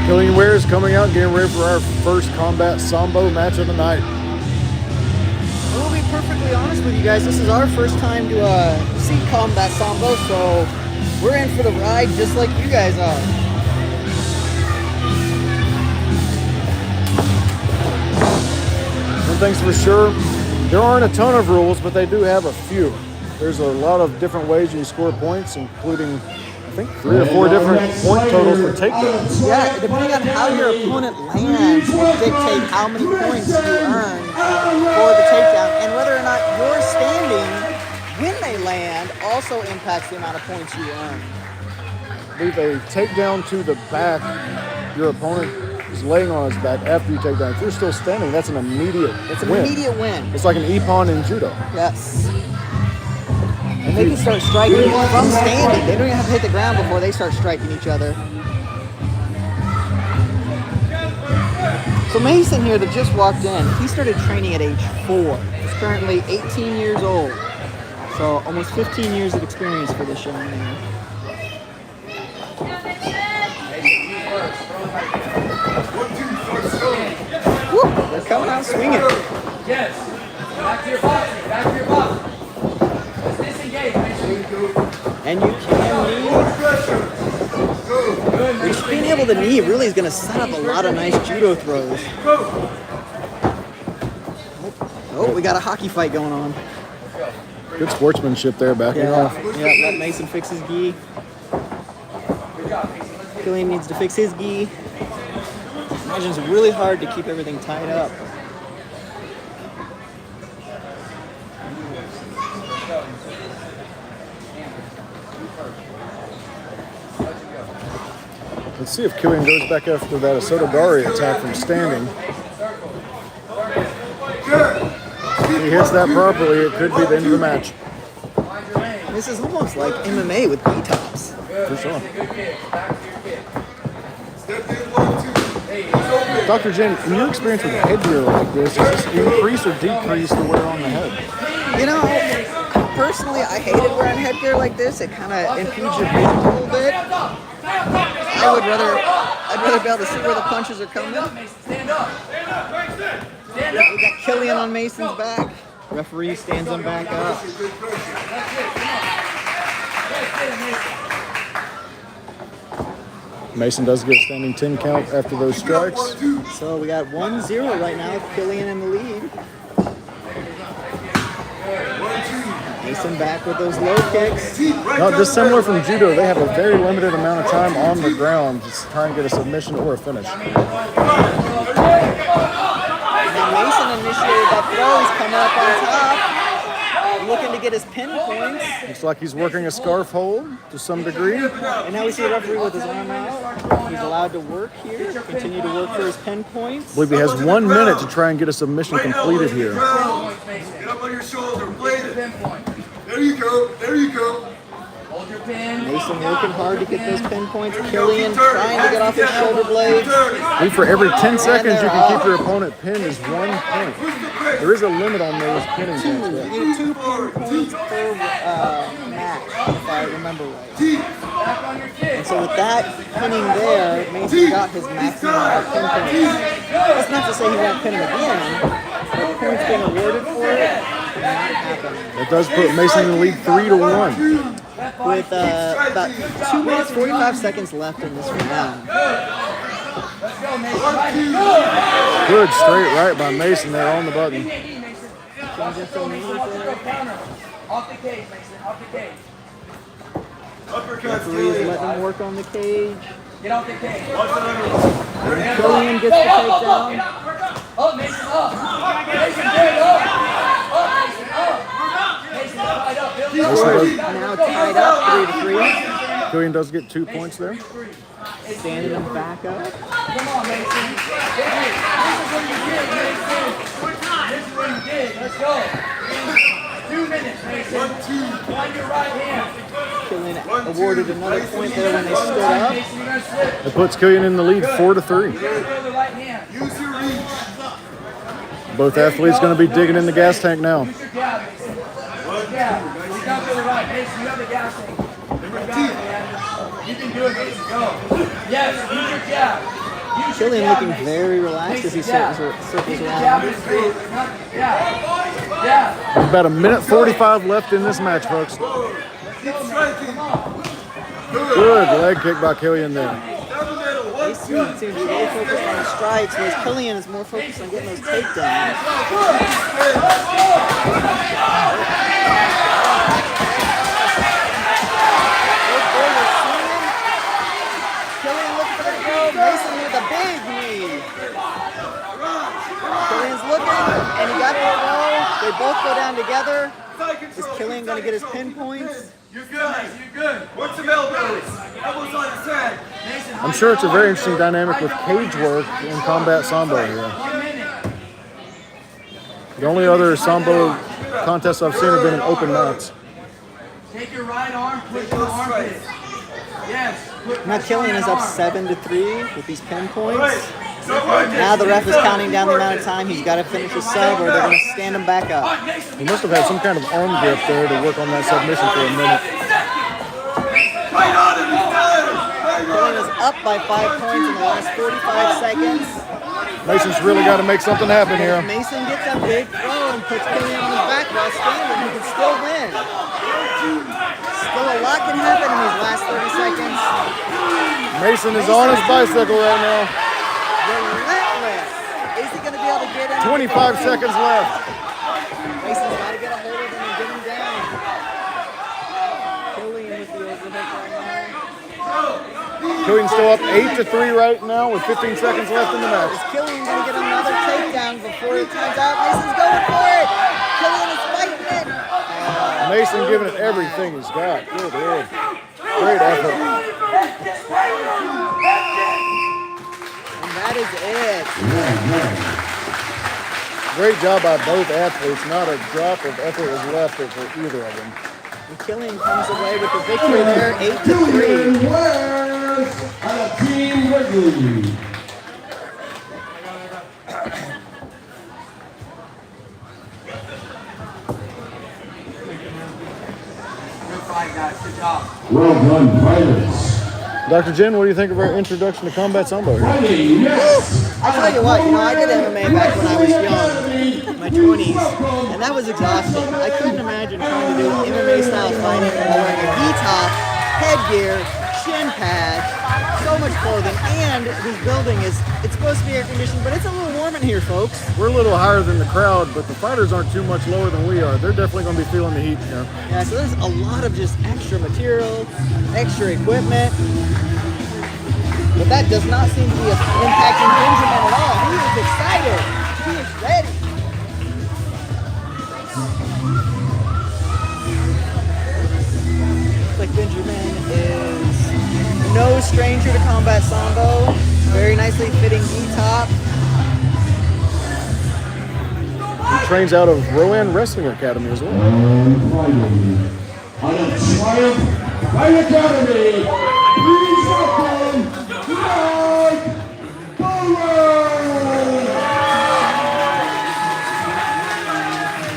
Killian Whit is coming out, getting ready for our first combat sambo match of the night. We'll be perfectly honest with you guys. This is our first time to see combat sambo, so we're in for the ride just like you guys are. One thing's for sure, there aren't a ton of rules, but they do have a few. There's a lot of different ways you can score points, including I think 3 or 4 different point totals for takedowns. Yeah, depending on how your opponent lands will dictate how many points you earn for the takedown, and whether or not you're standing when they land also impacts the amount of points you earn. Leave a takedown to the back, your opponent is laying on his back after you take down. If you're still standing, that's an immediate It's an win. immediate win. It's like an ippon in judo. Yes. And they can start striking from standing. They don't even have to hit the ground before they start striking each other. So Mason here that just walked in, he started training at age 4. He's currently 18 years old. So almost 15 years of experience for this young man. Woo, they're coming out swinging. Yes. Back to your boxing. Back to your boxing. Let's disengage. And you can knee. Just being able to knee really is going to set up a lot of nice judo throws. Oh, we got a hockey fight going on. Good sportsmanship there, backing off. Yeah, let Mason fix his gi. Killian needs to fix his gi. Imagine it's really hard to keep everything tied up. Let's see if Killian goes back after that Asotogari attack from standing. If he hits that properly, it could be the end of the match. This is almost like MMA with B-tops. For sure. Dr. Jen, in your experience with headgear like this, does this increase or decrease the wear on the head? You know, personally, I hated wearing headgear like this. It kind of impedes your vision a little bit. I'd rather be able to see where the punches are coming. Stand up. We got Killian on Mason's back. Referee stands him back up. Mason does get a standing 10 count after those strikes. So we got 1-0 right now with Killian in the lead. Mason back with those low kicks. Not dissimilar from judo, they have a very limited amount of time on the ground just trying to get a submission or a finish. And Mason initiated that throw. He's coming up on top. looking to get his pin points. Looks like he's working a scarf hold to some degree. And now we see the referee with his arm out. He's allowed to work here, continue to work for his pin points. I believe he has 1 minute to try and get a submission completed here. Get up on your shoulder, blade it. There you go, there you go. Hold your pin. Mason working hard to get those pin points. Killian trying to get off his shoulder blades. I think for every 10 seconds you can keep your opponent pinned is 1 point. There is a limit on those pinning points. You get 2 pin points per match, if I remember right. And so with that pinning there, Mason got his maximum amount of pin points. That's not to say he won't pin him again, but points being awarded for it will not happen. That does put Mason in the lead 3-1. With about 2 minutes, 45 seconds left in this round. Good straight right by Mason there on the button. Off the cage, Mason. Off the cage. Referee is letting him work on the cage. Get off the cage. And Killian gets the takedown. Up, Mason, up. Mason, there, up. Up, Mason, up. Mason, tied up. Now tied up, 3-3. Killian does get 2 points there. Standing him back up. Come on, Mason. This is what you did, Mason. This is what you did. Let's go. 2 minutes, Mason. 1, 2. On your right hand. Killian awarded another point there when they stood up. Mason, you're going to slip. It puts Killian in the lead 4-3. Go to the right hand. Use your reach. Both athletes going to be digging in the gas tank now. Use your jab, Mason. Jab. Look down to the right. Mason, you have the gas tank. You got it, man. You can do it, Mason. Go. Yes, use your jab. Use your Killian jab, looking Mason. very relaxed as he circles Jab around. his face. Jab. Jab. There's about 1:45 left in this match, folks. Keep striking. Good leg kick by Killian there. Down the middle. 1, 2. Mason seems to be really focused on the strikes, whereas Killian is more focused on getting those takedowns. Killian looking for the throw. Mason with a big knee. Killian's looking, and he got the throw. They both go down together. Is Killian going to get his pin points? You're good. You're good. Work some elbows. Elbows on his head. I'm sure it's a very interesting dynamic with cage work in combat sambo here. The only other sambo contests I've seen have been in open mats. Take your right arm, push your armpit. Yes. Now Killian is up 7-3 with these pin points. Now the ref is counting down the amount of time he's got to finish his sub, or they're going to stand him back up. He must have had some kind of arm grip there to work on that submission for a minute. Killian is up by 5 points in the last 45 seconds. Mason's really got to make something happen here. Mason gets a big throw and puts Killian on his back while standing. He can still win. Still a lot can happen in these last 30 seconds. Mason is on his bicycle right now. Relentless. Is he going to be able to get in? 25 seconds left. Mason's got to get a hold of him and get him down. Killian with the overhook right now. Killian's still up 8-3 right now with 15 seconds left in the match. Is Killian going to get another takedown before it times out? Mason's going for it. Killian is fighting it. Mason giving it everything he's got. Good Lord. Great effort. And that is it. Great job by both athletes. Not a drop of effort was left for either of them. And Killian comes away with the victory there, 8-3. Out of Team Wrigley. Good fight, guys. Good job. Well done, fighters. Dr. Jen, what do you think of our introduction to combat sambo here? Fighting next. I tell you what, I did MMA back when I was young, in my 20s, and that was exhausting. I couldn't imagine trying to do MMA style fighting and wearing a gi top, headgear, shin pads, so much clothing, and this building it's supposed to be air conditioned, but it's a little warm in here, folks. We're a little higher than the crowd, but the fighters aren't too much lower than we are. They're definitely going to be feeling the heat here. Yeah, so there's a lot of just extra material, extra equipment. But that does not seem to be impacting Benjamin at all. He is excited. He is ready. up. He trains out of Rowan Wrestling Academy as well. Out of Triumph Fight Academy, please welcome Mike Bullock.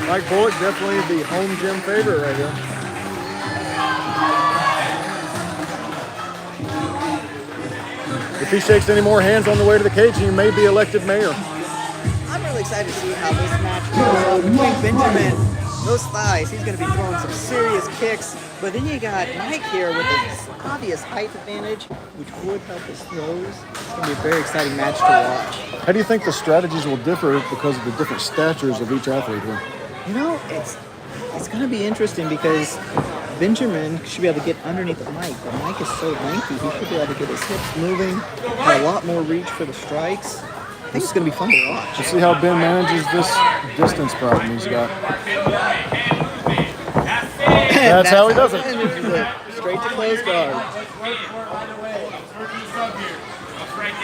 Mike Bullock, definitely the home gym favorite right here. If he shakes any more hands on the way to the cage, he may be elected mayor. I'm really excited to see how this match goes between Benjamin. Those thighs, he's going to be throwing some serious kicks. But then you got Mike here with this obvious height advantage, which would help his throws. It's going to be a very exciting match to watch. How do you think the strategies will differ because of the different statures of each athlete here? You know, it's going to be interesting because Benjamin should be able to get underneath the Mike, but Mike is so lengthy, he should be able to get his hips moving, have a lot more reach for the strikes. I think it's going to be fun to watch. Let's see how Ben manages this distance problem he's got. That's how he does it. Straight to close guard.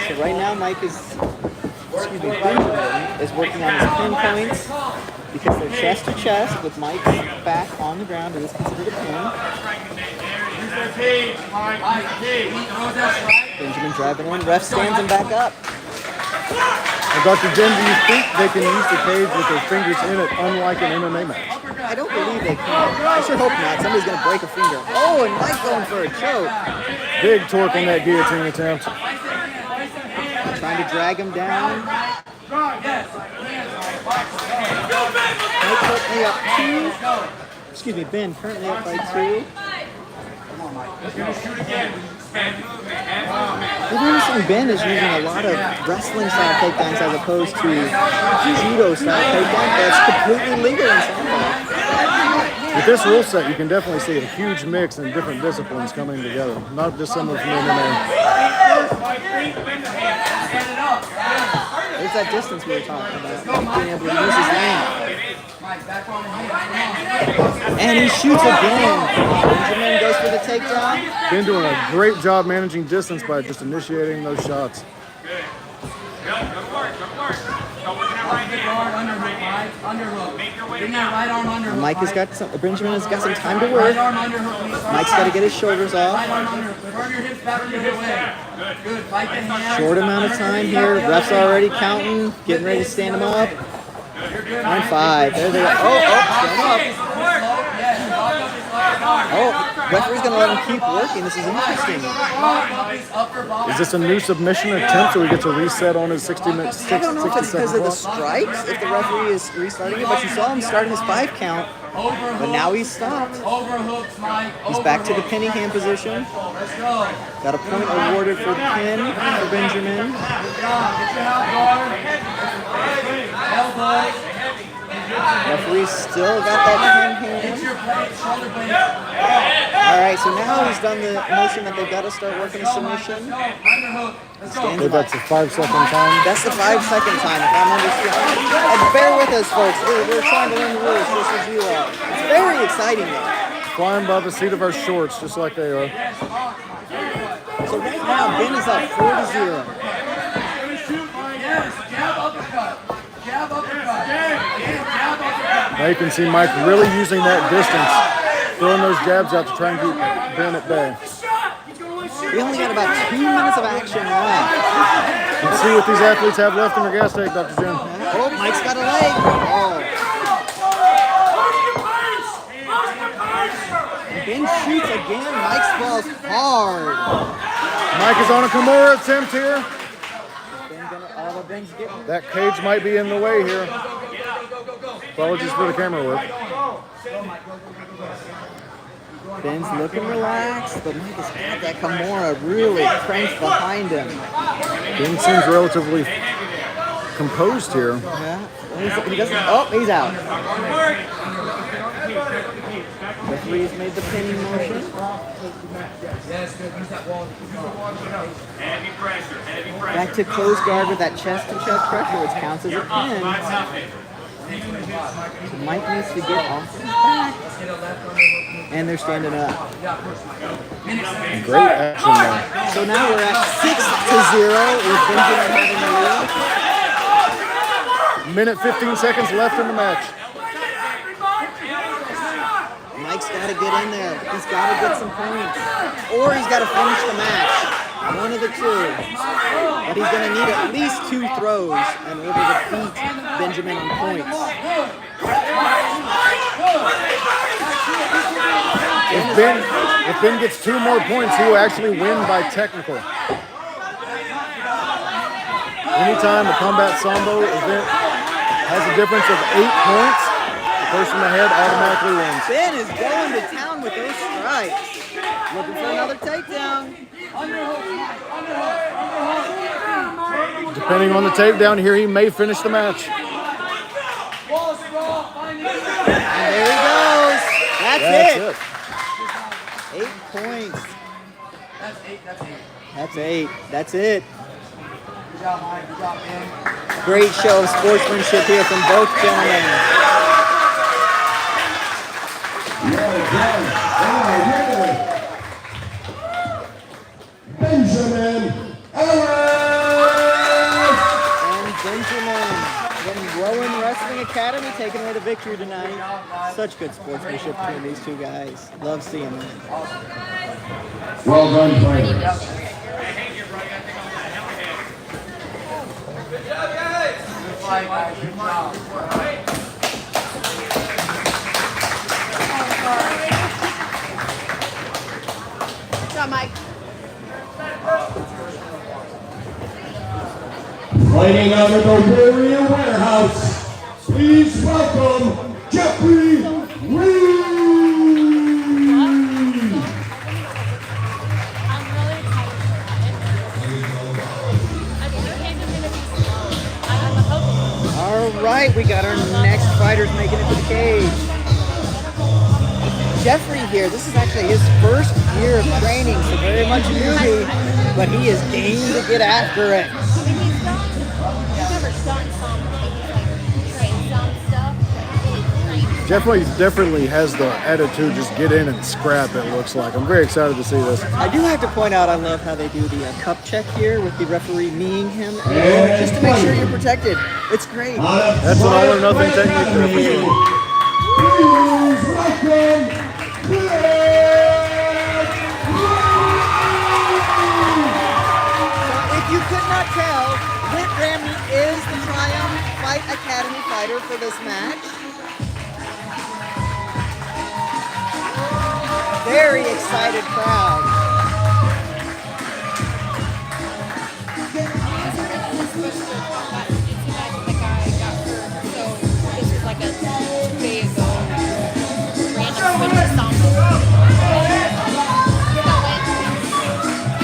So right now Benjamin is working on his pin points because they're chest to chest with Mike's back on the ground. It is considered a pin. Benjamin driving in, ref stands him back up. And Dr. Jen, do you think they can use the cage with their fingers in it, unlike an MMA match? I don't believe they can. I sure hope not. Somebody's going to break a finger. Oh, and Mike going for a choke. Big torque on that guillotine attempt. Trying to drag him down. Mike currently up 2. Excuse me, Ben currently up by 2. We're noticing Ben is using a lot of wrestling style takedowns as opposed to judo style takedowns. That's completely legal in sambo. With this rule set, you can definitely see a huge mix in different disciplines coming together, not dissimilar from MMA. There's that distance we were talking about, being able to use his name. And he shoots again. Benjamin goes for the takedown. Ben doing a great job managing distance by just initiating those shots. Benjamin has got some time to work. Mike's got to get his shoulders off. Short amount of time here. Ref's already counting, getting ready to stand him up. 9-5. There they go. Stand up. Oh, referee's going to let him keep working. This is interesting. Is this a new submission attempt, so we get to reset on his 60-minute, I don't know if it's because of the 60-second strikes, if the referee is restarting it, but you saw him starting his 5 count, but now he's stopped. He's back to the pinning hand position. Got a point awarded for the pin for Benjamin. Referee still got that pin hand. Alright, so now he's done the motion that they've got to start working a submission. So that's the 5-second time. That's the 5-second time, if I'm understanding. And bear with us, folks. We're trying to learn the rules just as you are. It's very exciting, though. Flying by the seat of our shorts, just like they are. So right now, Ben is up 4-0. Now you can see Mike really using that distance, throwing those jabs out to try and keep Ben at bay. We only got about 2 minutes of action left. Let's see what these athletes have left in their gas tank, Dr. Jen. Oh, Mike's got a leg. Oh. Ben shoots again. Mike falls hard. Mike is on a Kimura attempt here. Ben's getting That cage might be in the way here. Apologies for the camera work. Ben's looking relaxed, but Mike has got that Kimura really cranked behind him. Ben seems relatively composed here. Yeah. He doesn't. Oh, he's out. Referee's made the pinning motion. Back to close guard with that chest-to-chest pressure, which counts as a pin. So Mike needs to get off his back. And they're standing up. Great action there. So now we're at 6-0 with Benjamin having the lead. Minute 15 seconds left in the match. Mike's got to get in there. He's got to get some points. Or he's got to finish the match. One of the two. But he's going to need at least 2 throws in order to beat Benjamin on points. If Ben gets 2 more points, he will actually win by technical. Anytime the combat sambo event has a difference of 8 points, the person ahead automatically wins. Ben is going to town with those strikes. Looking for another takedown. Depending on the takedown here, he may finish the match. And there he goes. That's it. 8 points. That's it. Good job, Mike. Good job, Ben. Great show of sportsmanship here from both gentlemen. Benjamin And Benjamin from Rowan Wrestling Academy taking away the victory tonight. Such good sportsmanship between these two guys. Love seeing them. Well done, fighters. Good fight, guys. Good job. Good job, Mike. Fighting out of the Warrior Warehouse, please welcome Jeffrey Reed. I'm really excited for that. I think Camden's gonna be slow. I'm hoping. All right, we got our next fighters making it to the cage. Jeffrey here, this is actually his first year of training, so very much newbie, but he is game to get after it. I mean, he's never done something. He's like trained some stuff, but he really trained. Jeffrey definitely has the attitude, just get in and scrap, it looks like. I'm very excited to see this. I do have to point out, I love how they do the cup check here with the referee kneeing him, just to make sure you're protected. It's great. That's an all or nothing technique there for sure. Please welcome If you could not tell, Whit is the Triumph Fight Academy fighter for this match. Very excited crowd.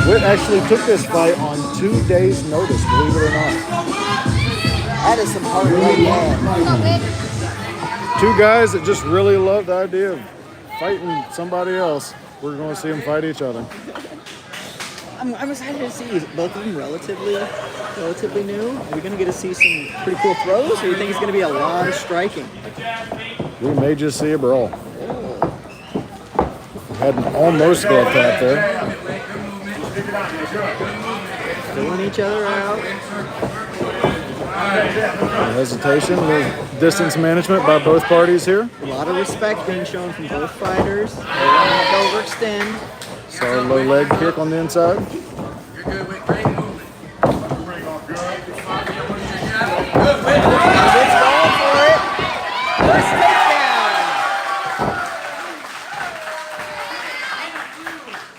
Whit actually took this fight on 2 days' notice, believe it or not. That is some hard work there. 2 guys that just really love the idea of fighting somebody else. We're going to see them fight each other. I'm excited to see both of them relatively new. Are we going to get to see some pretty cool throws, or do you think it's going to be a lot of striking? We may just see a brawl. Had an almost glove tap there. Filling each other out. No hesitation, no distance management by both parties here. A lot of respect being shown from both fighters. They don't have to overextend. Saw a low leg kick on the inside. You're good, Whit. Great movement. Let's go for it. First takedown.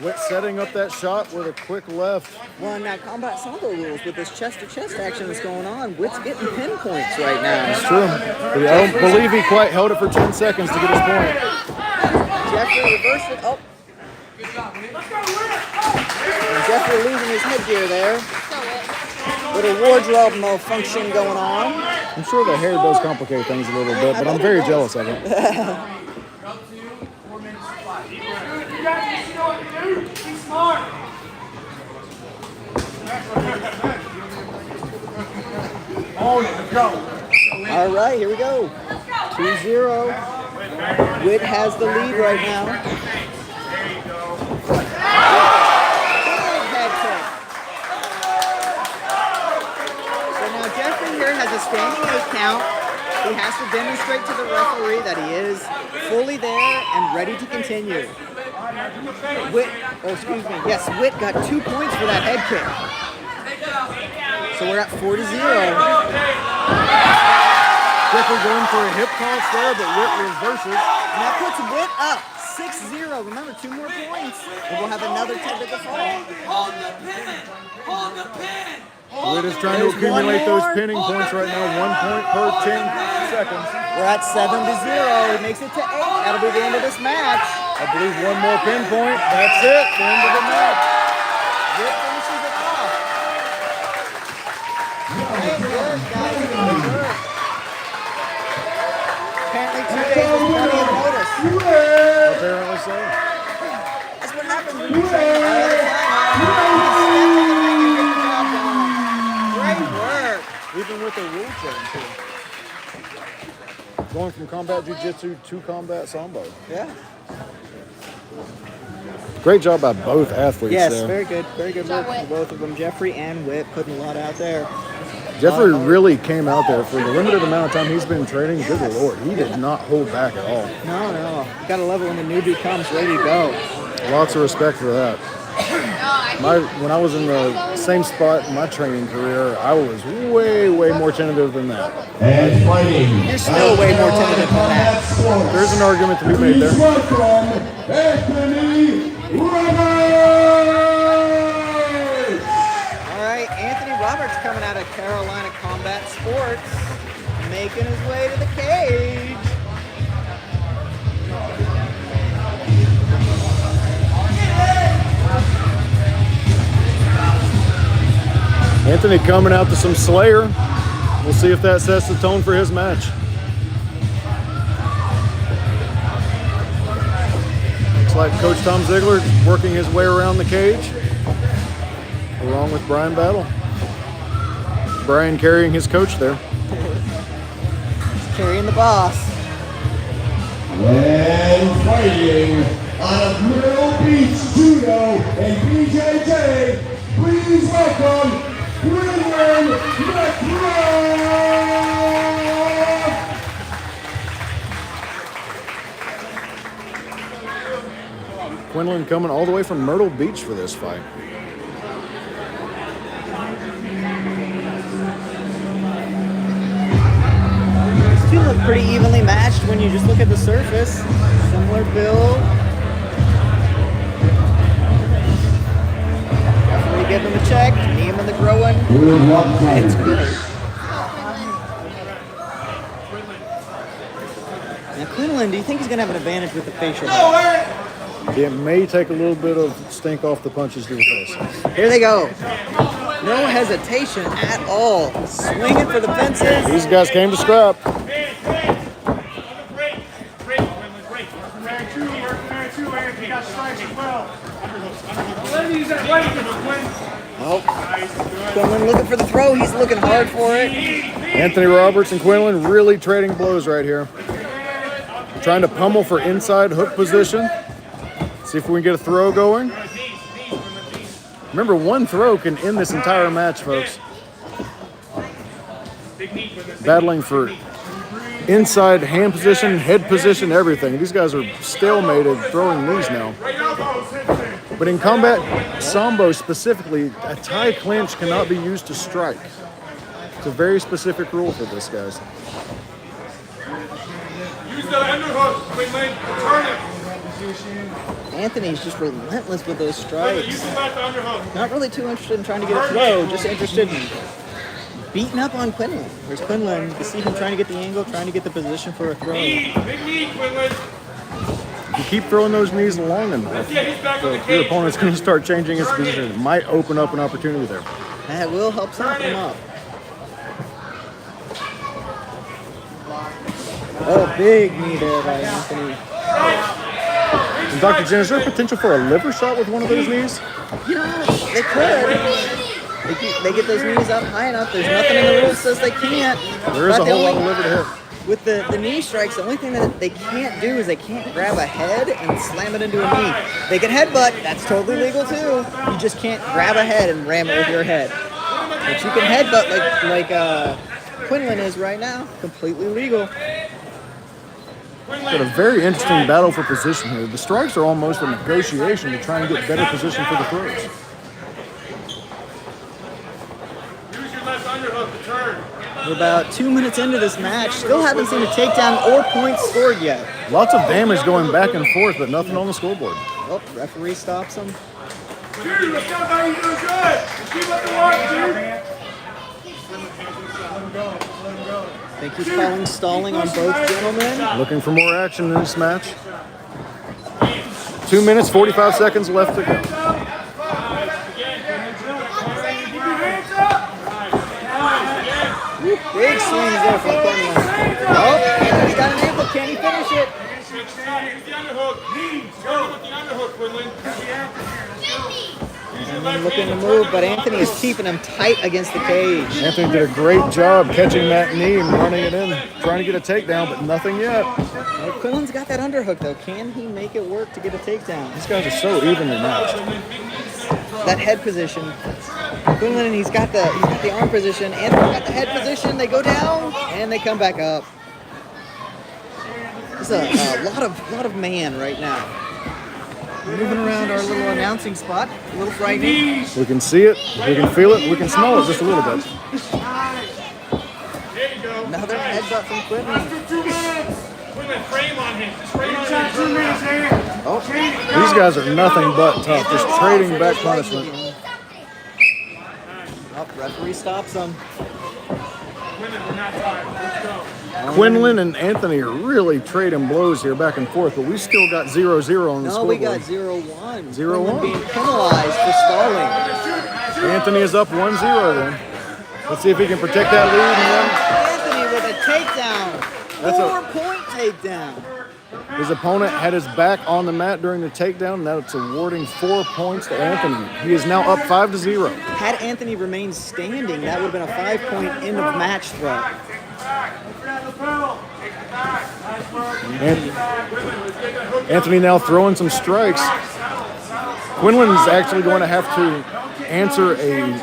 Whit setting up that shot with a quick left. Well, in that combat sambo rules with this chest-to-chest action that's going on, Whit's getting pinpoints right now. It's true. But I don't believe he quite held it for 10 seconds to get his point. Jeffrey reversed it. Oh. And Jeffrey losing his headgear there. Little wardrobe malfunction going on. I'm sure the hair does complicate things a little bit, but I'm very jealous of it. You guys know what to do. Be smart. Own it. Let's go. All right, here we go. 2-0. Whit has the lead right now. Big head kick. So now Jeffrey here has a standing 8 count. He has to demonstrate to the referee that he is fully there and ready to continue. Whit got 2 points for that head kick. So we're at 4-0. Jeffrey going for a hip toss there, but Whit reverses. And that puts Whit up 6-0. Remember, 2 more points, and we'll have another technical fall. Hold the pin! Hold the pin! Whit is trying to accumulate those pinning points right now. 1 point per 10 seconds. We're at 7-0. He makes it to 8. That'll be the end of this match. I believe 1 more pinpoint. That's it. The end of the match. Whit finishes it off. Great work, guys. Great work. Apparently 2 days was plenty of notice. Apparently so. That's what happens when you train all the time. You can step in the ring and get the job done. Great work. Even with the rule change too. Going from combat jiu-jitsu to combat sambo. Yeah. Great job by both athletes Yes, there. very good. Very good work Good from job, both of them. Jeffrey and Whit putting a lot out there. Jeffrey really came out there for the limited amount of time he's been training. Good Lord, he did not hold back at all. No. You gotta love it when the newbie comes ready to go. Lots of respect for that. When I was in the same spot in my training career, I was way more tentative than that. And fighting. You're still way more tentative than that. There's an argument to be made there. Welcome, Anthony Roberts! All right, Anthony Roberts coming out of Carolina Combat Sports, making his way to the cage. Anthony coming out to some Slayer. We'll see if that sets the tone for his match. Looks like Coach Tom Ziegler working his way around the cage, along with Brian Battle. Brian carrying his coach there. He's carrying the boss. And fighting out of Myrtle Beach Judo and BJJ, please welcome Quinlan McCraw! Quinlan coming all the way from Myrtle Beach for this fight. These two look pretty evenly matched when you just look at the surface. Similar build. Definitely give him a check. Knee him in the groin. It's good. Now Quinlan, do you think he's gonna have an advantage with the facial? It may take a little bit of stink off the punches to the face. Here they go. No hesitation at all. Swinging for the fences. These guys came to scrap. Oh, Quinlan looking for the throw. He's looking hard for it. Anthony Roberts and Quinlan really trading blows right here. Trying to pummel for inside hook position. See if we can get a throw going. Remember, one throw can end this entire match, folks. Battling for inside hand position, head position, everything. These guys are stalemated throwing knees now. But in combat sambo specifically, a tie clinch cannot be used to strike. It's a very specific rule for this, guys. Use the underhook, Quinlan. Turn it. Anthony's just relentless with those strikes. Use the underhook. Not really too interested in trying to get a throw, just interested in beating up on Quinlan. There's Quinlan. You can see him trying to get the angle, trying to get the position for a throw. Big knee, Quinlan. If you keep throwing those knees long enough, Yeah, he's back on the your cage. opponent's going to start changing his position. It might open up an opportunity there. That will help soften him up. Oh, big knee there by Anthony. And Dr. Jen, is there potential for a liver shot with one of those knees? You know, they could. They get those knees up high enough. There's nothing in the rules that says they can't. There is But a whole lot of liver to hit. With the knee strikes, the only thing that they can't do is they can't grab a head and slam it into a knee. They can headbutt. That's totally legal too. You just can't grab a head and ram it with your head. But you can headbutt like Quinlan is right now. Completely legal. Got a very interesting battle for position here. The strikes are almost a negotiation to try and get better position for the throws. Use your left underhook to turn. We're about 2 minutes into this match. Still haven't seen a takedown or points scored yet. Lots of damage going back and forth, but nothing on the scoreboard. Oh, referee stops him. Dude, let's go, buddy. You're doing good. Keep up the work, dude. I think he's calling stalling on both gentlemen. Looking for more action in this match. 2 minutes, 45 seconds left to go. Big swings there from Quentin. Oh, he's got an ankle. Can he finish it? Use the underhook. Go with the underhook, Quinlan. And looking to move, but Anthony is keeping him tight against the cage. Anthony did a great job catching that knee and running it in, trying to get a takedown, but nothing yet. Well, Quinlan's got that underhook, though. Can he make it work to get a takedown? These guys are so evenly matched. That head position. Quinlan, he's got the arm position. Anthony got the head position. They go down and they come back up. There's a lot of man right now. Moving around our little announcing spot. A little frightening. We can see it, we can feel it, we can smell it just a little bit. There you go. Another headbutt from Quinlan. Quinlan, frame on him. Frame on him. 2 minutes here. Oh, These guys are nothing but tough, just trading back punishment. Oh, referee stops him. Quinlan, we're not tired. Let's go. Quinlan and Anthony are really trading blows here back and forth, but we still got 0-0 on the No, scoreboard. we got 0-1. 0-1. Quinlan being penalized for stalling. Anthony is up 1-0 then. Let's see if he can protect that lead and Anthony with a takedown. That's a- 4-point takedown. win. His opponent had his back on the mat during the takedown, and that's awarding 4 points to Anthony. He is now up 5-0. Had Anthony remained standing, that would have been a 5-point end of match threat. Anthony now throwing some strikes. Quinlan's actually going to have to answer a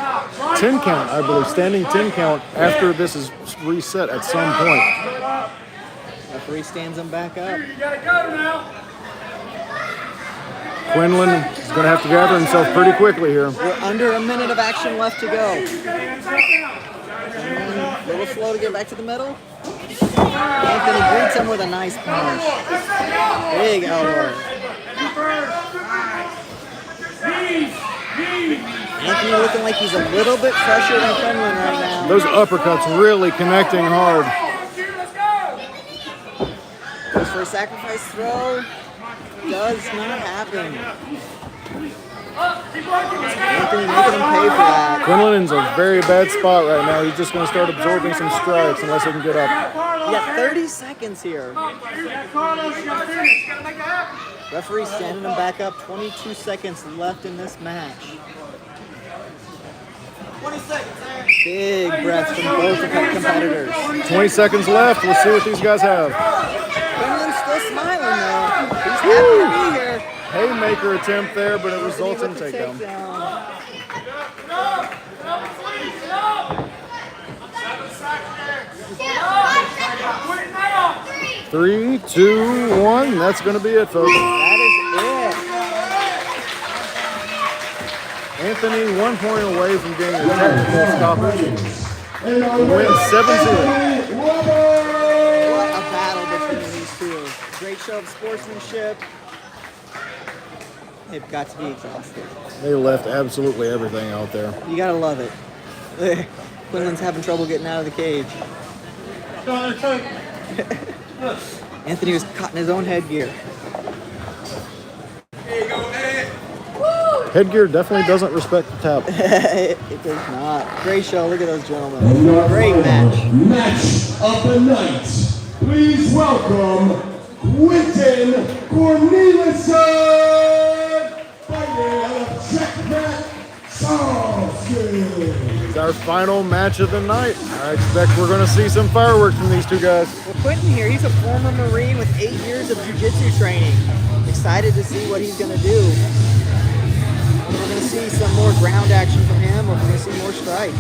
10 count, I believe, standing 10 count after this is reset at some point. Referee stands him back up. You gotta go now. Quinlan is going to have to gather himself pretty quickly here. We're under a minute of action left to go. And a little slow to get back to the middle. Anthony greets him with a nice punch. Big elbow. Anthony looking like he's a little bit fresher than Quinlan right now. Those uppercuts really connecting hard. Goes for a sacrifice throw. Does not happen. Anthony making him pay for that. Quinlan's in a very bad spot right now. He's just going to start absorbing some strikes unless he can get up. You got 30 seconds here. Referee standing him back up. 22 seconds left in this match. Big breaths from both competitors. 20 seconds left. Let's see what these guys have. Quinlan's still smiling though. He's happy to be here. Haymaker attempt there, but it results in a takedown. 3, 2, 1. That's going to be it, folks. That is Anthony 1 point away from getting a technical stoppage. Win 7-0. it. What a battle between these two. Great show of sportsmanship. They've got to be exhausted. They left absolutely everything out there. You gotta love it. Quinlan's having trouble getting out of the cage. Anthony was caught in his own headgear. Headgear definitely doesn't respect the tap. It does not. Great show. Look at those gentlemen. Great match. Match of the night. Please welcome Quentin Cornelius fighting out of Jackpot Charleston. our final match of the night. I expect we're going to see some fireworks from these two guys. Well, Quentin here, he's a former Marine with 8 years of jiu-jitsu training. Excited to see what he's going to do. We're going to see some more ground action from him, or we're going to see more strikes.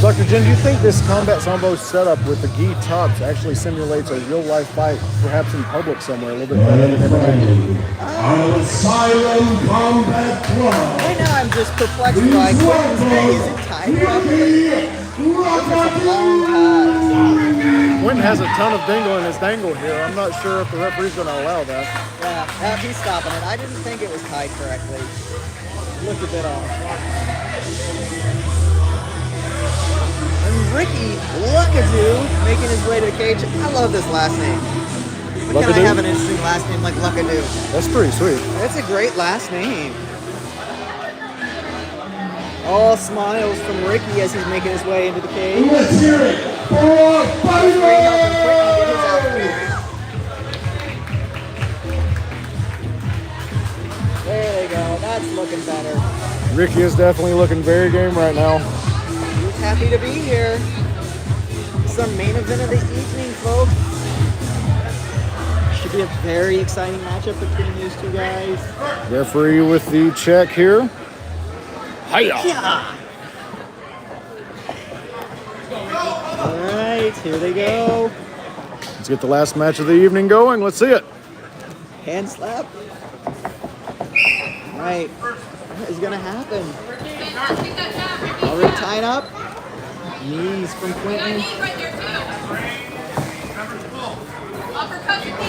Dr. Jen, do you think this combat sambo setup with the gi tops actually simulates a real-life fight, perhaps in public somewhere, a little bit better than MMA? Asylum Combat Club. Right now I'm just perplexed by Quentin's neck. Is it tied properly? Those are some long ties. Quentin has a ton of dingle in his dangle here. I'm not sure if the referee's going to allow that. Yeah, he's stopping it. I didn't think it was tied correctly. Looked a bit off. And Ricky Luckadoo making his way to the cage. I love this last name. But can I have an interesting last name like Luckadoo? That's pretty sweet. That's a great last name. All smiles from Ricky as he's making his way into the cage. Let's hear it for There they go. That's looking better. Ricky is definitely looking very game right now. He's happy to be here. Some main event of the evening, folks. Should be a very exciting matchup between these two guys. Referee with the check here. Hiya! All right, here they go. Let's get the last match of the evening going. Let's see it. Hand slap. All right, what is gonna happen? Already tying up. Knees from Quentin.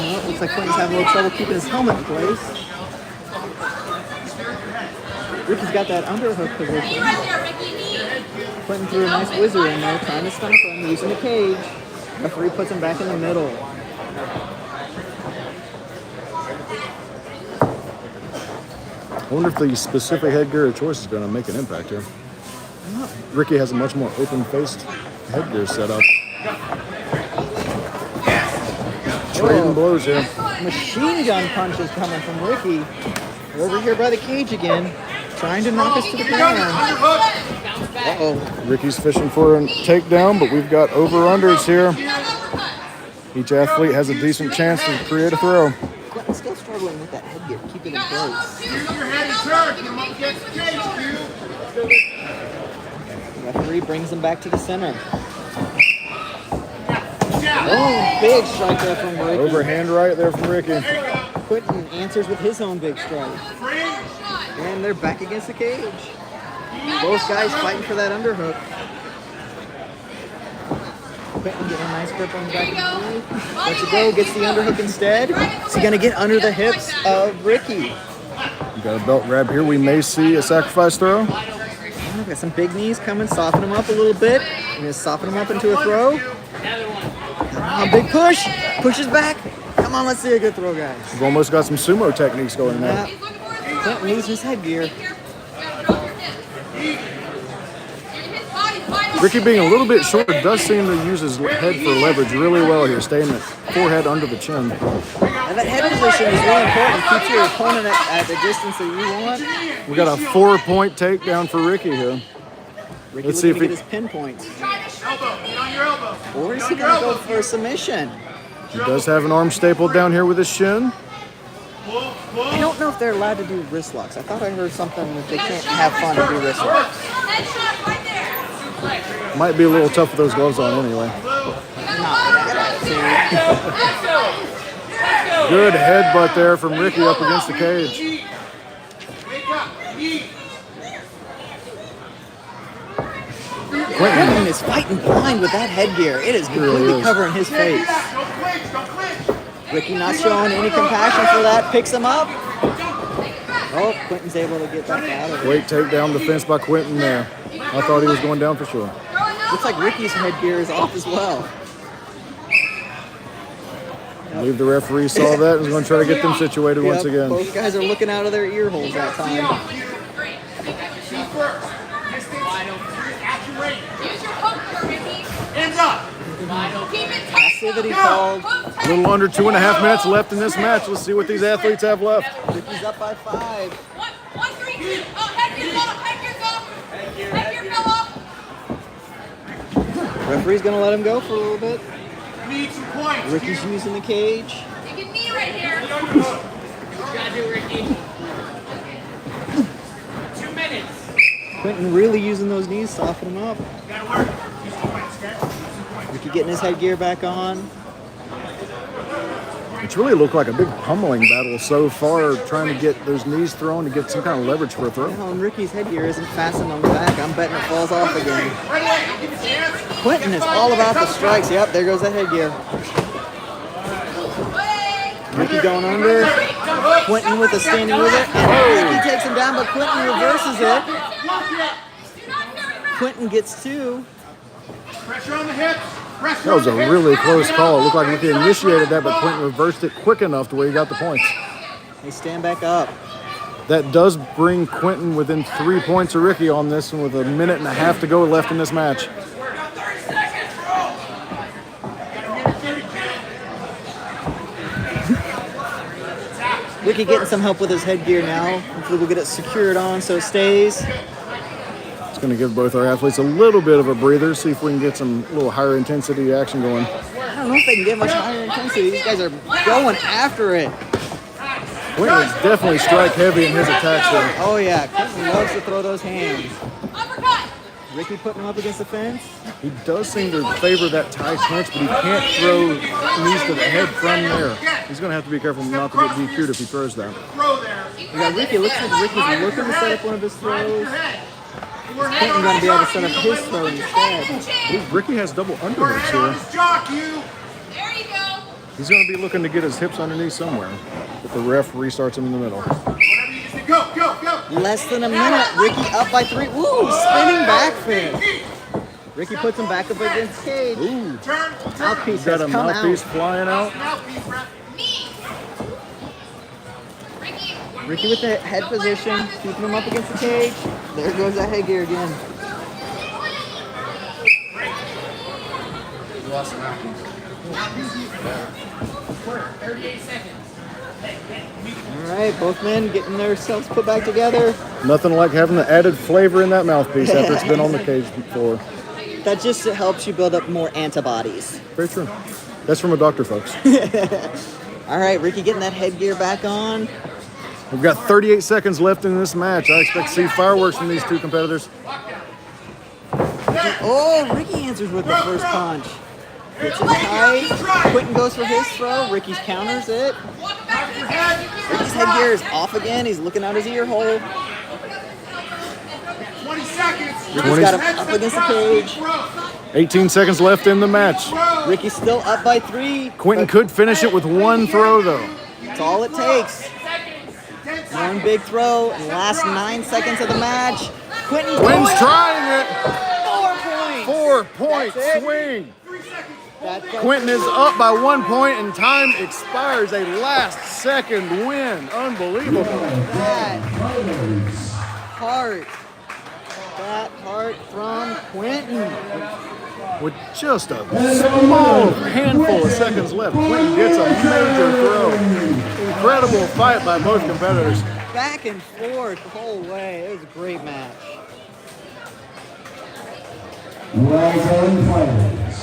Oh, looks like Quentin's having a little trouble keeping his helmet in place. Ricky's got that underhook position. Quentin threw a nice whizzer in there, trying to stop him, using the cage. Referee puts him back in the middle. I wonder if the specific headgear of choice is going to make an impact here. Ricky has a much more open-faced headgear setup. Trading blows here. Machine gun punches coming from Ricky. We're over here by the cage again, trying to knock us to the ground. Uh-oh. Ricky's fishing for a takedown, but we've got over-unders here. Each athlete has a decent chance to create a throw. Quentin's still struggling with that headgear, keep it in place. The referee brings him back to the center. Oh, big strike there from Ricky. Overhand right there from Ricky. Quentin answers with his own big strike. And they're back against the cage. Both guys fighting for that underhook. Quentin getting a nice grip on the back of the knee. Lets it go, gets the underhook instead. Is he going to get under the hips of Ricky? We got a belt grab here. We may see a sacrifice throw. Oh, got some big knees coming, soften him up a little bit. And just soften him up into a throw. Oh, big push. Pushes back. Come on, let's see a good throw, guys. We've almost got some sumo techniques going now. Quentin needs his headgear. Ricky, being a little bit short, does seem to use his head for leverage really well here, staying the forehead under the chin. And that head position is really important. Keeps your opponent at the distance that you want. We got a 4-point takedown for Ricky here. Ricky Let's see if looking he to get his pinpoints. Or is he going to go for a submission? He does have an arm stapled down here with his shin. I don't know if they're allowed to do wrist locks. I thought I heard something that they can't have fun and do wrist locks. Might be a little tough with those gloves on anyway. Good headbutt there from Ricky up against the cage. Quentin is fighting blind with that headgear. It is completely covering his face. Ricky not showing any compassion for that. Picks him up. Oh, Quentin's able to get back out of it. Great takedown defense by Quentin there. I thought he was going down for sure. Looks like Ricky's headgear is off as well. I believe the referee saw that and was going to try to get them situated once again. Both guys are looking out of their ear holes that time. Use your hook, Ricky. Hands up. Keep it tight. Passivity called. A little under 2.5 minutes left in this match. Let's see what these athletes have left. Ricky's up by 5. 1, 3, 2. Oh, headgear fell off. Referee's gonna let him go for a little bit. Need some points. Ricky's using the cage. You can knee right here. What you gotta do, Ricky? 2 minutes. Quentin really using those knees, soften him up. Gotta work. Use 2 points, okay? Ricky getting his headgear back on. It's really looked like a big pummeling battle so far, trying to get those knees thrown to get some kind of leverage for a throw. Now, and Ricky's headgear isn't fastened on the back. I'm betting it falls off again. Right away. Give me a chance. Quentin is all about the strikes. Yep, there goes that headgear. Ricky going under. Quentin with a standing with it. And Ricky takes him down, but Quentin reverses it. Quentin gets 2. Pressure on the hips. Pressure That was a on the hips. really close call. It looked like he initiated that, but Quentin reversed it quick enough to where he got the points. They stand back up. That does bring Quentin within 3 points of Ricky on this one with 1.5 minutes to go left in this match. Ricky getting some help with his headgear now. Hopefully we'll get it secured on so it stays. It's going to give both our athletes a little bit of a breather, see if we can get some little higher intensity action going. I don't know if they can get much higher intensity. These guys are going after it. Quentin is definitely strike heavy in his attacks here. Oh yeah, Quentin loves to throw those hands. Uppercut. Ricky putting him up against the fence. He does seem to favor that tie punch, but he can't throw knees to the head from there. He's going to have to be careful not to get DQ'd if he throws that. Throw there. We got Ricky. Looks like Ricky's looking to set up one of his throws. Quentin going to be able to set up his throw instead. I believe Ricky has double underhooks Head on here. his jock, you. There you go. He's going to be looking to get his hips underneath somewhere, but the ref restarts him in the middle. Whatever you just do. Go, go, go. Less than a minute. Ricky up by 3. Woo! Spinning back fist. Ricky puts him back up against cage. Ooh, Turn. Mouthpiece got has a come mouthpiece out. flying out. Mouthpiece, ref. Knee. Ricky. Ricky with the head position, keeping him up against the cage. There goes that headgear again. You lost the mouthpiece. 38 seconds. All right, both men getting themselves put back together. Nothing like having the added flavor in that mouthpiece after it's been on the cage before. That just helps you build up more antibodies. Very true. That's from a doctor, folks. All right, Ricky getting that headgear back on. We've got 38 seconds left in this match. I expect to see fireworks from these two competitors. Oh, Ricky answers with the first punch. Gets it tight. Quentin goes for his throw. Ricky's counters it. Ricky's headgear is off again. He's looking out his ear hole. 20 seconds. Ricky's got him up against the cage. 18 seconds left in the match. Ricky's still up by 3. Quentin could finish it with one throw, though. That's all it takes. One big throw in the last 9 seconds of the match. Quentin's trying it. 4 points. 4-point That's it. swing. That's it. Quentin is up by 1 point, and time expires. A last-second win. Unbelievable. That heart from Quentin. With just a small handful of seconds left, Quentin gets a major throw. Incredible fight by both competitors. Back and forth the whole way. It was a great match. Well done, fighters.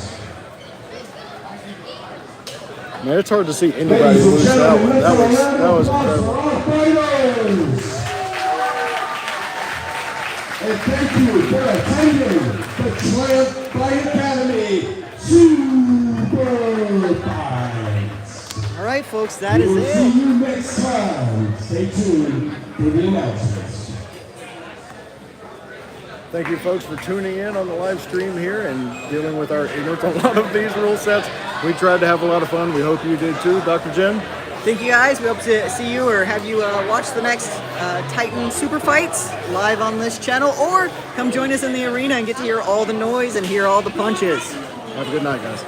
Man, it's hard to see anybody lose that one. That was incredible. And thank you for attending the Triumph Fight Academy Super Fights. All right, folks, that is We'll see it. you next time. Stay tuned for the announcements. Thank you, folks, for tuning in on the live stream here and dealing with our ignorance on a lot of these rule sets. We tried to have a lot of fun. We hope you did too. Dr. Jen? Thank you, guys. We hope to see you or have you watch the next Titan Super Fights live on this channel, or come join us in the arena and get to hear all the noise and hear all the punches. Have a good night, guys.